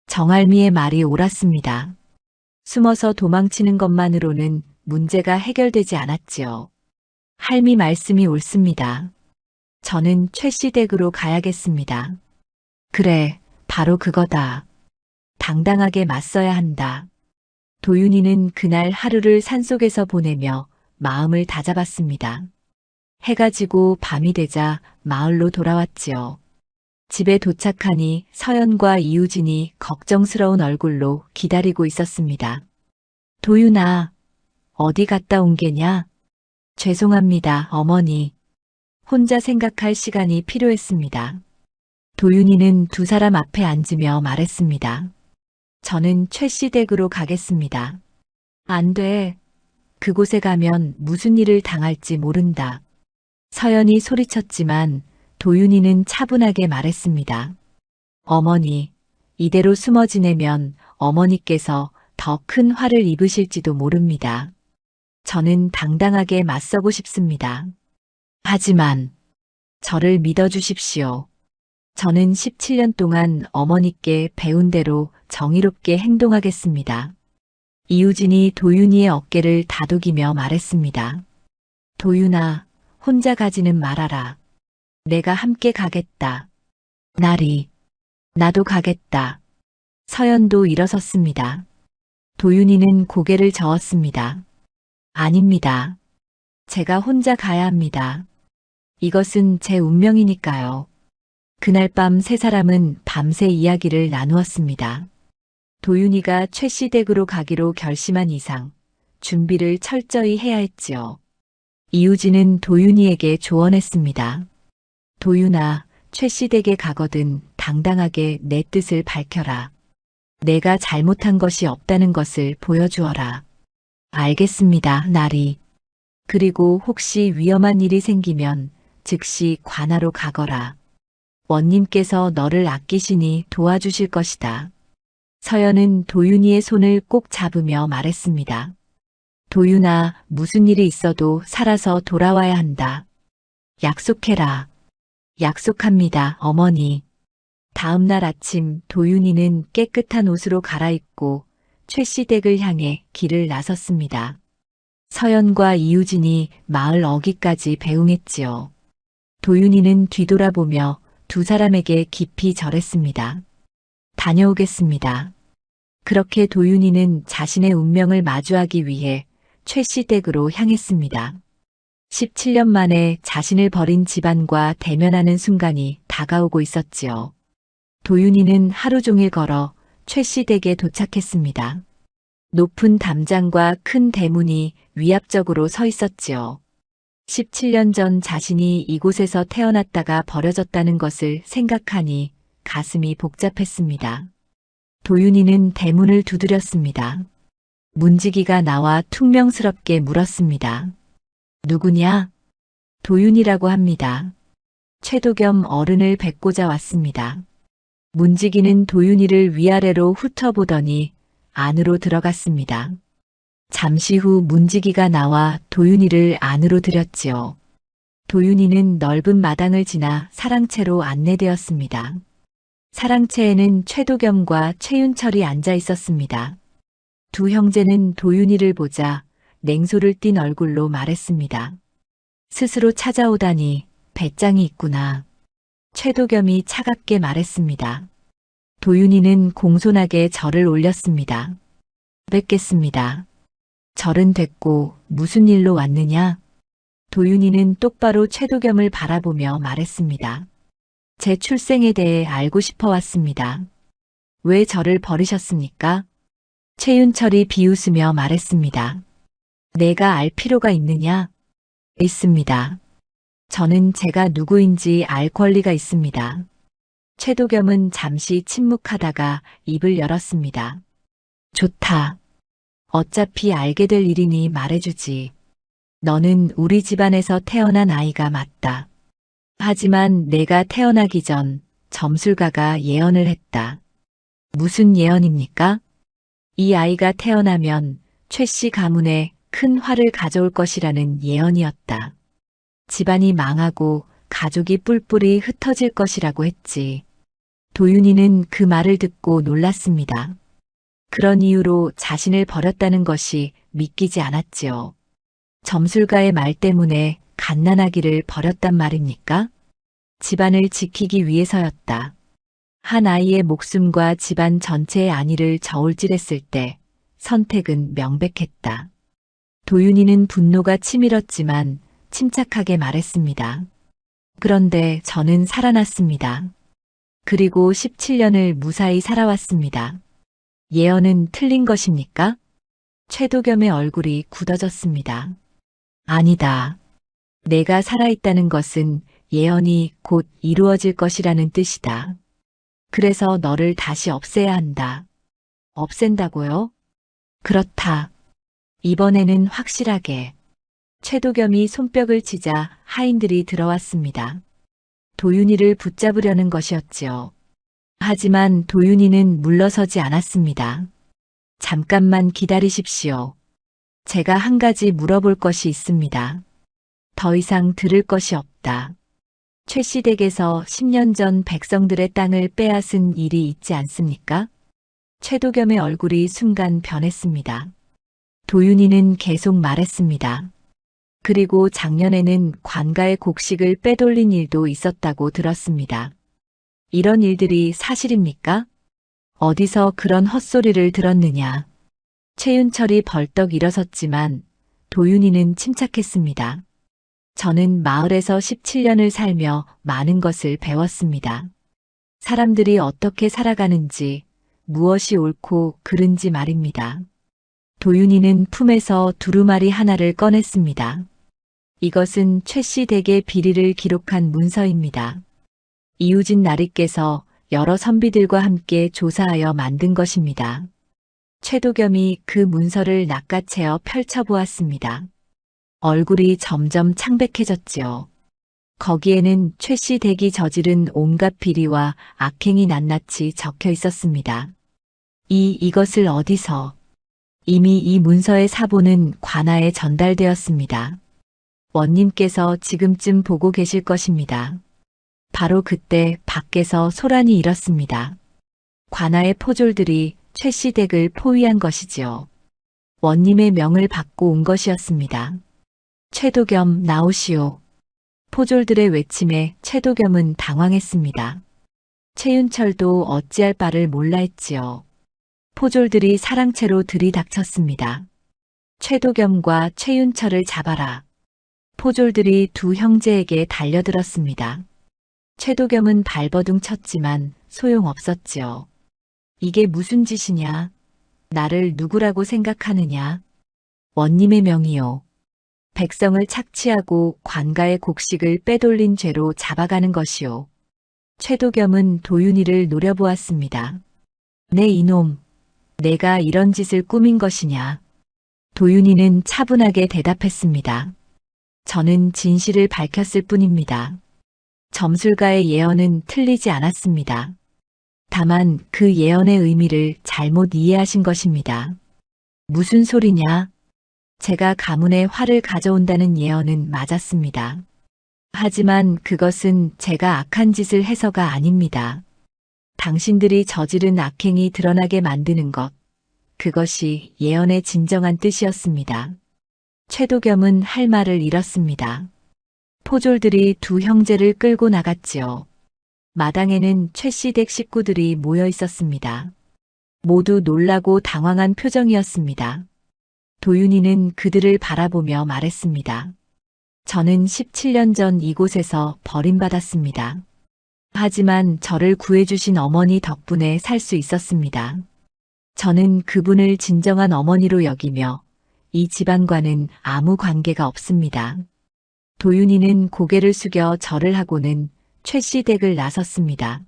정할미의 말이 옳았습니다. 숨어서 도망치는 것만으로는 문제가 해결되지 않았지요. 할미 말씀이 옳습니다. 저는 최씨 댁으로 가야겠습니다. 그래, 바로 그거다. 당당하게 맞서야 한다. 도윤이는 그날 하루를 산속에서 보내며 마음을 다잡았습니다. 해가 지고 밤이 되자 마을로 돌아왔지요. 집에 도착하니 서연과 이우진이 걱정스러운 얼굴로 기다리고 있었습니다. 도윤아, 어디 갔다 온 게냐? 죄송합니다, 어머니. 혼자 생각할 시간이 필요했습니다. 도윤이는 두 사람 앞에 앉으며 말했습니다. 저는 최씨 댁으로 가겠습니다. 안 돼. 그곳에 가면 무슨 일을 당할지 모른다. 서연이 소리쳤지만 도윤이는 차분하게 말했습니다. 어머니, 이대로 숨어 지내면 어머니께서 더 큰 화를 입으실지도 모릅니다. 저는 당당하게 맞서고 싶습니다. 하지만 저를 믿어주십시오. 저는 17년 동안 어머니께 배운 대로 정의롭게 행동하겠습니다. 이우진이 도윤이의 어깨를 다독이며 말했습니다. 도윤아, 혼자 가지는 말아라. 내가 함께 가겠다. 나리, 나도 가겠다. 서연도 일어섰습니다. 도윤이는 고개를 저었습니다. 아닙니다. 제가 혼자 가야 합니다. 이것은 제 운명이니까요. 그날 밤 세 사람은 밤새 이야기를 나누었습니다. 도윤이가 최씨 댁으로 가기로 결심한 이상 준비를 철저히 해야 했지요. 이우진은 도윤이에게 조언했습니다. 도윤아, 최씨 댁에 가거든 당당하게 내 뜻을 밝혀라. 내가 잘못한 것이 없다는 것을 보여주어라. 알겠습니다, 나리. 그리고 혹시 위험한 일이 생기면 즉시 관하로 가거라. 원님께서 너를 아끼시니 도와주실 것이다. 서연은 도윤이의 손을 꼭 잡으며 말했습니다. 도윤아, 무슨 일이 있어도 살아서 돌아와야 한다. 약속해라. 약속합니다, 어머니. 다음 날 아침 도윤이는 깨끗한 옷으로 갈아입고 최씨 댁을 향해 길을 나섰습니다. 서연과 이유진이 마을 어귀까지 배웅했지요. 도윤이는 뒤돌아보며 두 사람에게 깊이 절했습니다. 다녀오겠습니다. 그렇게 도윤이는 자신의 운명을 마주하기 위해 최씨 댁으로 향했습니다. 17년 만에 자신을 버린 집안과 대면하는 순간이 다가오고 있었지요. 도윤이는 하루 종일 걸어 최씨 댁에 도착했습니다. 높은 담장과 큰 대문이 위압적으로 서 있었지요. 17년 전 자신이 이곳에서 태어났다가 버려졌다는 것을 생각하니 가슴이 복잡했습니다. 도윤이는 대문을 두드렸습니다. 문지기가 나와 퉁명스럽게 물었습니다. 누구냐? 도윤이라고 합니다. 최도겸 어른을 뵙고자 왔습니다. 문지기는 도윤이를 위아래로 훑어보더니 안으로 들어갔습니다. 잠시 후 문지기가 나와 도윤이를 안으로 들였지요. 도윤이는 넓은 마당을 지나 사랑채로 안내되었습니다. 사랑채에는 최도겸과 최윤철이 앉아 있었습니다. 두 형제는 도윤이를 보자 냉소를 띤 얼굴로 말했습니다. 스스로 찾아오다니 배짱이 있구나. 최도겸이 차갑게 말했습니다. 도윤이는 공손하게 절을 올렸습니다. 뵙겠습니다. 절은 됐고 무슨 일로 왔느냐? 도윤이는 똑바로 최도겸을 바라보며 말했습니다. 제 출생에 대해 알고 싶어 왔습니다. 왜 저를 버리셨습니까? 최윤철이 비웃으며 말했습니다. 내가 알 필요가 있느냐? 있습니다. 저는 제가 누구인지 알 권리가 있습니다. 최도겸은 잠시 침묵하다가 입을 열었습니다. 좋다. 어차피 알게 될 일이니 말해주지. 너는 우리 집안에서 태어난 아이가 맞다. 하지만 내가 태어나기 전 점술가가 예언을 했다. 무슨 예언입니까? 이 아이가 태어나면 최씨 가문에 큰 화를 가져올 것이라는 예언이었다. 집안이 망하고 가족이 뿔뿔이 흩어질 것이라고 했지. 도윤이는 그 말을 듣고 놀랐습니다. 그런 이유로 자신을 버렸다는 것이 믿기지 않았지요. 점술가의 말 때문에 갓난아기를 버렸단 말입니까? 집안을 지키기 위해서였다. 한 아이의 목숨과 집안 전체의 안위를 저울질했을 때 선택은 명백했다. 도윤이는 분노가 치밀었지만 침착하게 말했습니다. 그런데 저는 살아났습니다. 그리고 17년을 무사히 살아왔습니다. 예언은 틀린 것입니까? 최도겸의 얼굴이 굳어졌습니다. 아니다. 내가 살아있다는 것은 예언이 곧 이루어질 것이라는 뜻이다. 그래서 너를 다시 없애야 한다. 없앤다고요? 그렇다. 이번에는 확실하게. 최도겸이 손뼉을 치자 하인들이 들어왔습니다. 도윤이를 붙잡으려는 것이었지요. 하지만 도윤이는 물러서지 않았습니다. 잠깐만 기다리십시오. 제가 한 가지 물어볼 것이 있습니다. 더 이상 들을 것이 없다. 최씨 댁에서 10년 전 백성들의 땅을 빼앗은 일이 있지 않습니까? 최도겸의 얼굴이 순간 변했습니다. 도윤이는 계속 말했습니다. 그리고 작년에는 관가의 곡식을 빼돌린 일도 있었다고 들었습니다. 이런 일들이 사실입니까? 어디서 그런 헛소리를 들었느냐? 최윤철이 벌떡 일어섰지만 도윤이는 침착했습니다. 저는 마을에서 17년을 살며 많은 것을 배웠습니다. 사람들이 어떻게 살아가는지, 무엇이 옳고 그른지 말입니다. 도윤이는 품에서 두루마리 하나를 꺼냈습니다. 이것은 최씨 댁의 비리를 기록한 문서입니다. 이우진 나리께서 여러 선비들과 함께 조사하여 만든 것입니다. 최도겸이 그 문서를 낚아채어 펼쳐보았습니다. 얼굴이 점점 창백해졌지요. 거기에는 최씨 댁이 저지른 온갖 비리와 악행이 낱낱이 적혀 있었습니다. 이것을 어디서? 이미 이 문서의 사본은 관아에 전달되었습니다. 원님께서 지금쯤 보고 계실 것입니다. 바로 그때 밖에서 소란이 일었습니다. 관아의 포졸들이 최씨 댁을 포위한 것이지요. 원님의 명을 받고 온 것이었습니다. 최도겸 나오시오. 포졸들의 외침에 최도겸은 당황했습니다. 최윤철도 어찌할 바를 몰라 했지요. 포졸들이 사랑채로 들이닥쳤습니다. 최도겸과 최윤철을 잡아라. 포졸들이 두 형제에게 달려들었습니다. 최도겸은 발버둥 쳤지만 소용없었지요. 이게 무슨 짓이냐? 나를 누구라고 생각하느냐? 원님의 명이요. 백성을 착취하고 관가의 곡식을 빼돌린 죄로 잡아가는 것이요. 최도겸은 도윤이를 노려보았습니다. 내 이놈, 내가 이런 짓을 꾸민 것이냐? 도윤이는 차분하게 대답했습니다. 저는 진실을 밝혔을 뿐입니다. 점술가의 예언은 틀리지 않았습니다. 다만 그 예언의 의미를 잘못 이해하신 것입니다. 무슨 소리냐? 제가 가문에 화를 가져온다는 예언은 맞았습니다. 하지만 그것은 제가 악한 짓을 해서가 아닙니다. 당신들이 저지른 악행이 드러나게 만드는 것, 그것이 예언의 진정한 뜻이었습니다. 최도겸은 할 말을 잃었습니다. 포졸들이 두 형제를 끌고 나갔지요. 마당에는 최씨 댁 식구들이 모여 있었습니다. 모두 놀라고 당황한 표정이었습니다. 도윤이는 그들을 바라보며 말했습니다. 저는 17년 전 이곳에서 버림받았습니다. 하지만 저를 구해주신 어머니 덕분에 살 수 있었습니다. 저는 그분을 진정한 어머니로 여기며 이 집안과는 아무 관계가 없습니다. 도윤이는 고개를 숙여 절을 하고는 최씨 댁을 나섰습니다.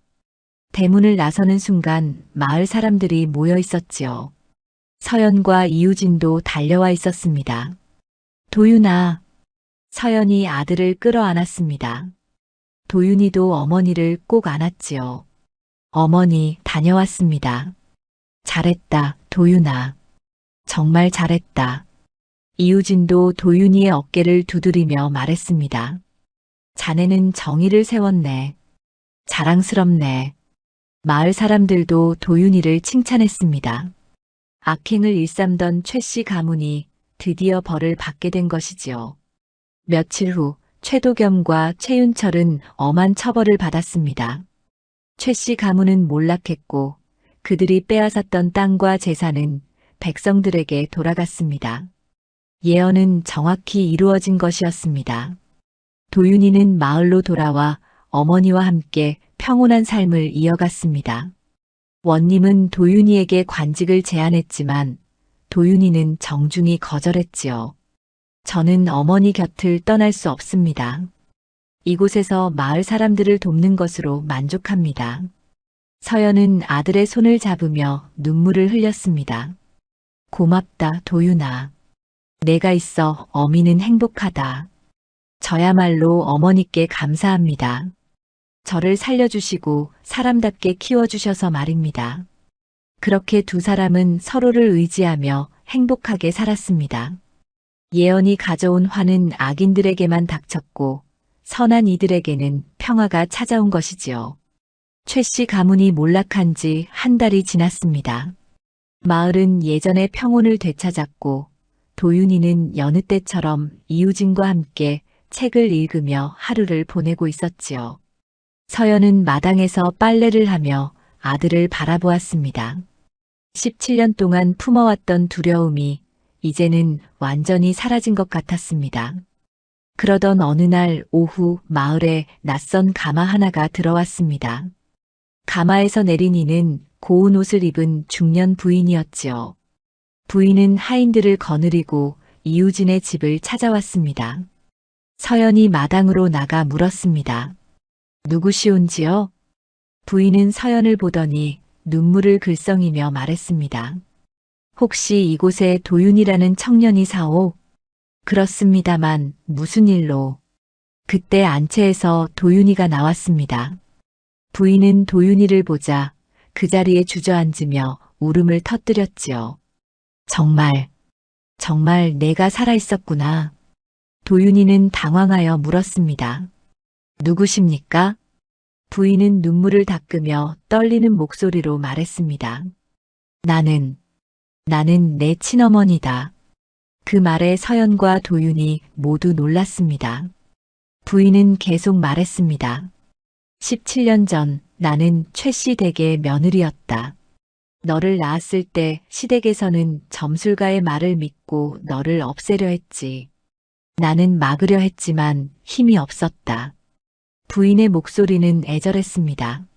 대문을 나서는 순간 마을 사람들이 모여 있었지요. 서연과 이우진도 달려와 있었습니다. 도윤아. 서연이 아들을 끌어안았습니다. 도윤이도 어머니를 꼭 안았지요. 어머니, 다녀왔습니다. 잘했다, 도윤아. 정말 잘했다. 이우진도 도윤이의 어깨를 두드리며 말했습니다. 자네는 정의를 세웠네. 자랑스럽네. 마을 사람들도 도윤이를 칭찬했습니다. 악행을 일삼던 최씨 가문이 드디어 벌을 받게 된 것이지요. 며칠 후 최도겸과 최윤철은 엄한 처벌을 받았습니다. 최씨 가문은 몰락했고 그들이 빼앗았던 땅과 재산은 백성들에게 돌아갔습니다. 예언은 정확히 이루어진 것이었습니다. 도윤이는 마을로 돌아와 어머니와 함께 평온한 삶을 이어갔습니다. 원님은 도윤이에게 관직을 제안했지만 도윤이는 정중히 거절했지요. 저는 어머니 곁을 떠날 수 없습니다. 이곳에서 마을 사람들을 돕는 것으로 만족합니다. 서연은 아들의 손을 잡으며 눈물을 흘렸습니다. 고맙다, 도윤아. 내가 있어 어미는 행복하다. 저야말로 어머니께 감사합니다. 저를 살려주시고 사람답게 키워주셔서 말입니다. 그렇게 두 사람은 서로를 의지하며 행복하게 살았습니다. 예언이 가져온 화는 악인들에게만 닥쳤고 선한 이들에게는 평화가 찾아온 것이지요. 최씨 가문이 몰락한 지 한 달이 지났습니다. 마을은 예전의 평온을 되찾았고 도윤이는 여느 때처럼 이우진과 함께 책을 읽으며 하루를 보내고 있었지요. 서연은 마당에서 빨래를 하며 아들을 바라보았습니다. 17년 동안 품어왔던 두려움이 이제는 완전히 사라진 것 같았습니다. 그러던 어느 날 오후 마을에 낯선 가마 하나가 들어왔습니다. 가마에서 내린 이는 고운 옷을 입은 중년 부인이었지요. 부인은 하인들을 거느리고 이우진의 집을 찾아왔습니다. 서연이 마당으로 나가 물었습니다. 누구시온지요? 부인은 서연을 보더니 눈물을 글썽이며 말했습니다. 혹시 이곳에 도윤이라는 청년이 사오? 그렇습니다만 무슨 일로? 그때 안채에서 도윤이가 나왔습니다. 부인은 도윤이를 보자 그 자리에 주저앉으며 울음을 터뜨렸지요. 정말 내가 살아있었구나. 도윤이는 당황하여 물었습니다. 누구십니까? 부인은 눈물을 닦으며 떨리는 목소리로 말했습니다. 나는 내 친어머니다. 그 말에 서연과 도윤이 모두 놀랐습니다. 부인은 계속 말했습니다. 17년 전 나는 최씨 댁의 며느리였다. 너를 낳았을 때 시댁에서는 점술가의 말을 믿고 너를 없애려 했지. 나는 막으려 했지만 힘이 없었다. 부인의 목소리는 애절했습니다.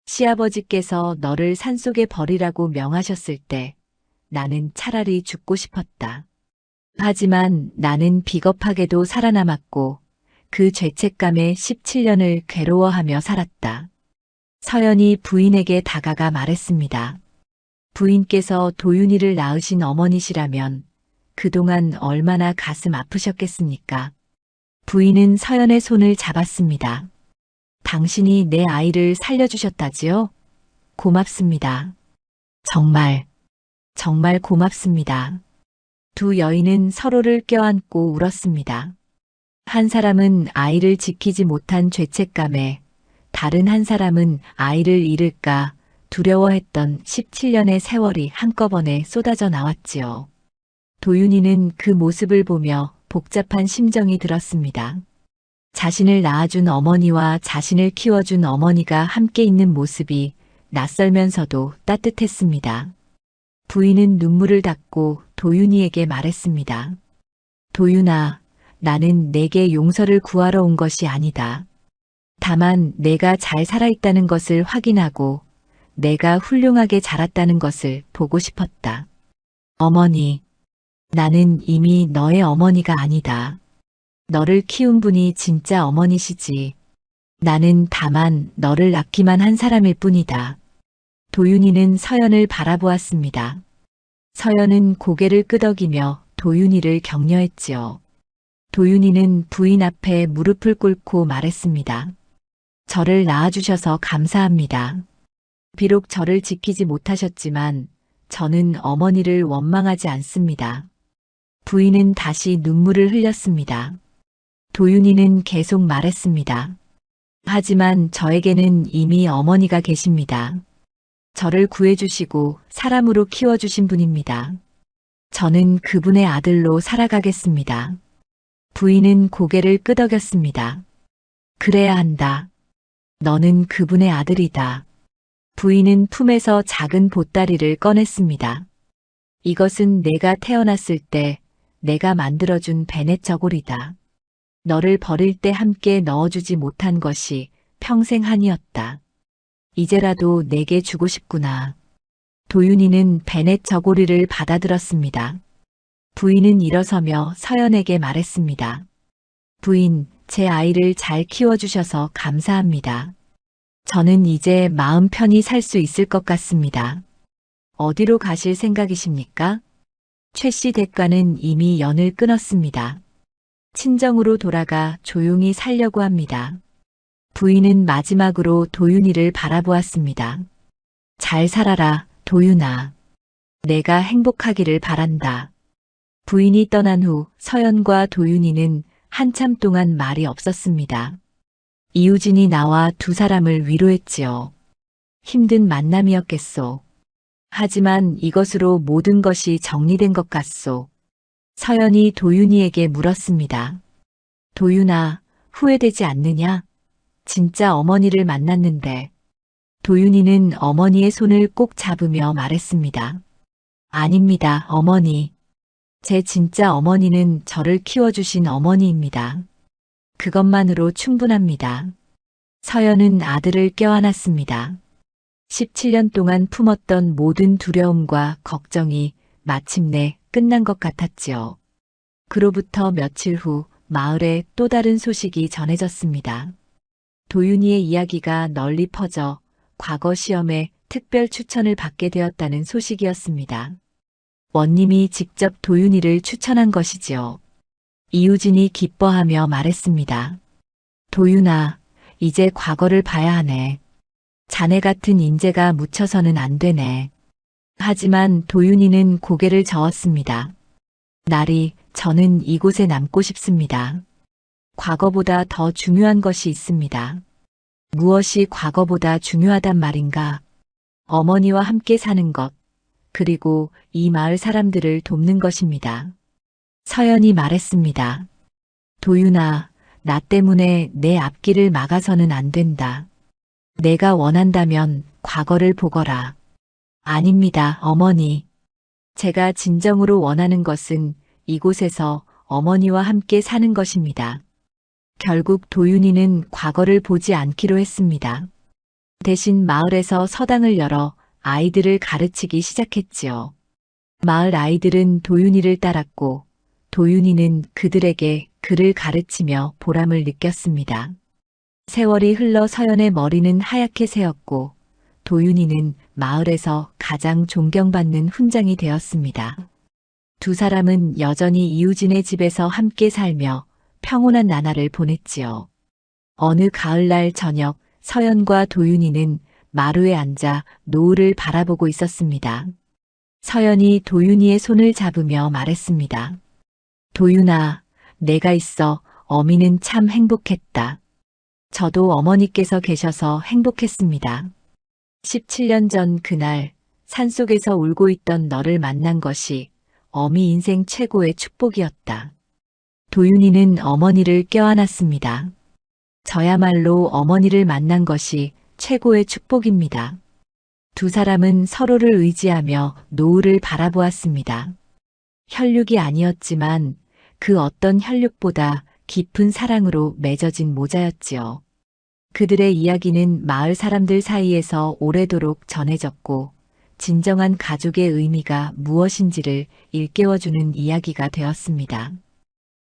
시아버지께서 너를 산속에 버리라고 명하셨을 때 나는 차라리 죽고 싶었다. 하지만 나는 비겁하게도 살아남았고 그 죄책감에 17년을 괴로워하며 살았다. 서연이 부인에게 다가가 말했습니다. 부인께서 도윤이를 낳으신 어머니시라면 그동안 얼마나 가슴 아프셨겠습니까? 부인은 서연의 손을 잡았습니다. 당신이 내 아이를 살려주셨다지요? 고맙습니다. 정말 고맙습니다. 두 여인은 서로를 껴안고 울었습니다. 한 사람은 아이를 지키지 못한 죄책감에, 다른 한 사람은 아이를 잃을까 두려워했던 17년의 세월이 한꺼번에 쏟아져 나왔지요. 도윤이는 그 모습을 보며 복잡한 심정이 들었습니다. 자신을 낳아준 어머니와 자신을 키워준 어머니가 함께 있는 모습이 낯설면서도 따뜻했습니다. 부인은 눈물을 닦고 도윤이에게 말했습니다. 도윤아, 나는 내게 용서를 구하러 온 것이 아니다. 다만 내가 잘 살아있다는 것을 확인하고 내가 훌륭하게 자랐다는 것을 보고 싶었다. 어머니, 나는 이미 너의 어머니가 아니다. 너를 키운 분이 진짜 어머니시지. 나는 다만 너를 낳기만 한 사람일 뿐이다. 도윤이는 서연을 바라보았습니다. 서연은 고개를 끄덕이며 도윤이를 격려했지요. 도윤이는 부인 앞에 무릎을 꿇고 말했습니다. 저를 낳아주셔서 감사합니다. 비록 저를 지키지 못하셨지만 저는 어머니를 원망하지 않습니다. 부인은 다시 눈물을 흘렸습니다. 도윤이는 계속 말했습니다. 하지만 저에게는 이미 어머니가 계십니다. 저를 구해주시고 사람으로 키워주신 분입니다. 저는 그분의 아들로 살아가겠습니다. 부인은 고개를 끄덕였습니다. 그래야 한다. 너는 그분의 아들이다. 부인은 품에서 작은 보따리를 꺼냈습니다. 이것은 내가 태어났을 때 내가 만들어준 베넷 저고리다. 너를 버릴 때 함께 넣어주지 못한 것이 평생 한이었다. 이제라도 내게 주고 싶구나. 도윤이는 베넷 저고리를 받아들었습니다. 부인은 일어서며 서연에게 말했습니다. 부인, 제 아이를 잘 키워주셔서 감사합니다. 저는 이제 마음 편히 살 수 있을 것 같습니다. 어디로 가실 생각이십니까? 최씨 댁과는 이미 연을 끊었습니다. 친정으로 돌아가 조용히 살려고 합니다. 부인은 마지막으로 도윤이를 바라보았습니다. 잘 살아라, 도윤아. 내가 행복하기를 바란다. 부인이 떠난 후 서연과 도윤이는 한참 동안 말이 없었습니다. 이우진이 나와 두 사람을 위로했지요. 힘든 만남이었겠소. 하지만 이것으로 모든 것이 정리된 것 같소. 서연이 도윤이에게 물었습니다. 도윤아, 후회되지 않느냐? 진짜 어머니를 만났는데. 도윤이는 어머니의 손을 꼭 잡으며 말했습니다. 아닙니다, 어머니. 제 진짜 어머니는 저를 키워주신 어머니입니다. 그것만으로 충분합니다. 서연은 아들을 껴안았습니다. 17년 동안 품었던 모든 두려움과 걱정이 마침내 끝난 것 같았지요. 그로부터 며칠 후 마을에 또 다른 소식이 전해졌습니다. 도윤이의 이야기가 널리 퍼져 과거 시험에 특별 추천을 받게 되었다는 소식이었습니다. 원님이 직접 도윤이를 추천한 것이지요. 이우진이 기뻐하며 말했습니다. 도윤아, 이제 과거를 봐야 하네. 자네 같은 인재가 묻혀서는 안 되네. 하지만 도윤이는 고개를 저었습니다. 나리, 저는 이곳에 남고 싶습니다. 과거보다 더 중요한 것이 있습니다. 무엇이 과거보다 중요하단 말인가? 어머니와 함께 사는 것, 그리고 이 마을 사람들을 돕는 것입니다. 서연이 말했습니다. 도윤아, 나 때문에 내 앞길을 막아서는 안 된다. 내가 원한다면 과거를 보거라. 아닙니다, 어머니. 제가 진정으로 원하는 것은 이곳에서 어머니와 함께 사는 것입니다. 결국 도윤이는 과거를 보지 않기로 했습니다. 대신 마을에서 서당을 열어 아이들을 가르치기 시작했지요. 마을 아이들은 도윤이를 따랐고 도윤이는 그들에게 글을 가르치며 보람을 느꼈습니다. 세월이 흘러 서연의 머리는 하얗게 새었고 도윤이는 마을에서 가장 존경받는 훈장이 되었습니다. 두 사람은 여전히 이우진의 집에서 함께 살며 평온한 나날을 보냈지요. 어느 가을날 저녁 서연과 도윤이는 마루에 앉아 노을을 바라보고 있었습니다. 서연이 도윤이의 손을 잡으며 말했습니다. 도윤아, 내가 있어 어미는 참 행복했다. 저도 어머니께서 계셔서 행복했습니다. 17년 전 그날 산속에서 울고 있던 너를 만난 것이 어미 인생 최고의 축복이었다. 도윤이는 어머니를 껴안았습니다. 저야말로 어머니를 만난 것이 최고의 축복입니다. 두 사람은 서로를 의지하며 노을을 바라보았습니다. 혈육이 아니었지만 그 어떤 혈육보다 깊은 사랑으로 맺어진 모자였지요. 그들의 이야기는 마을 사람들 사이에서 오래도록 전해졌고 진정한 가족의 의미가 무엇인지를 일깨워주는 이야기가 되었습니다.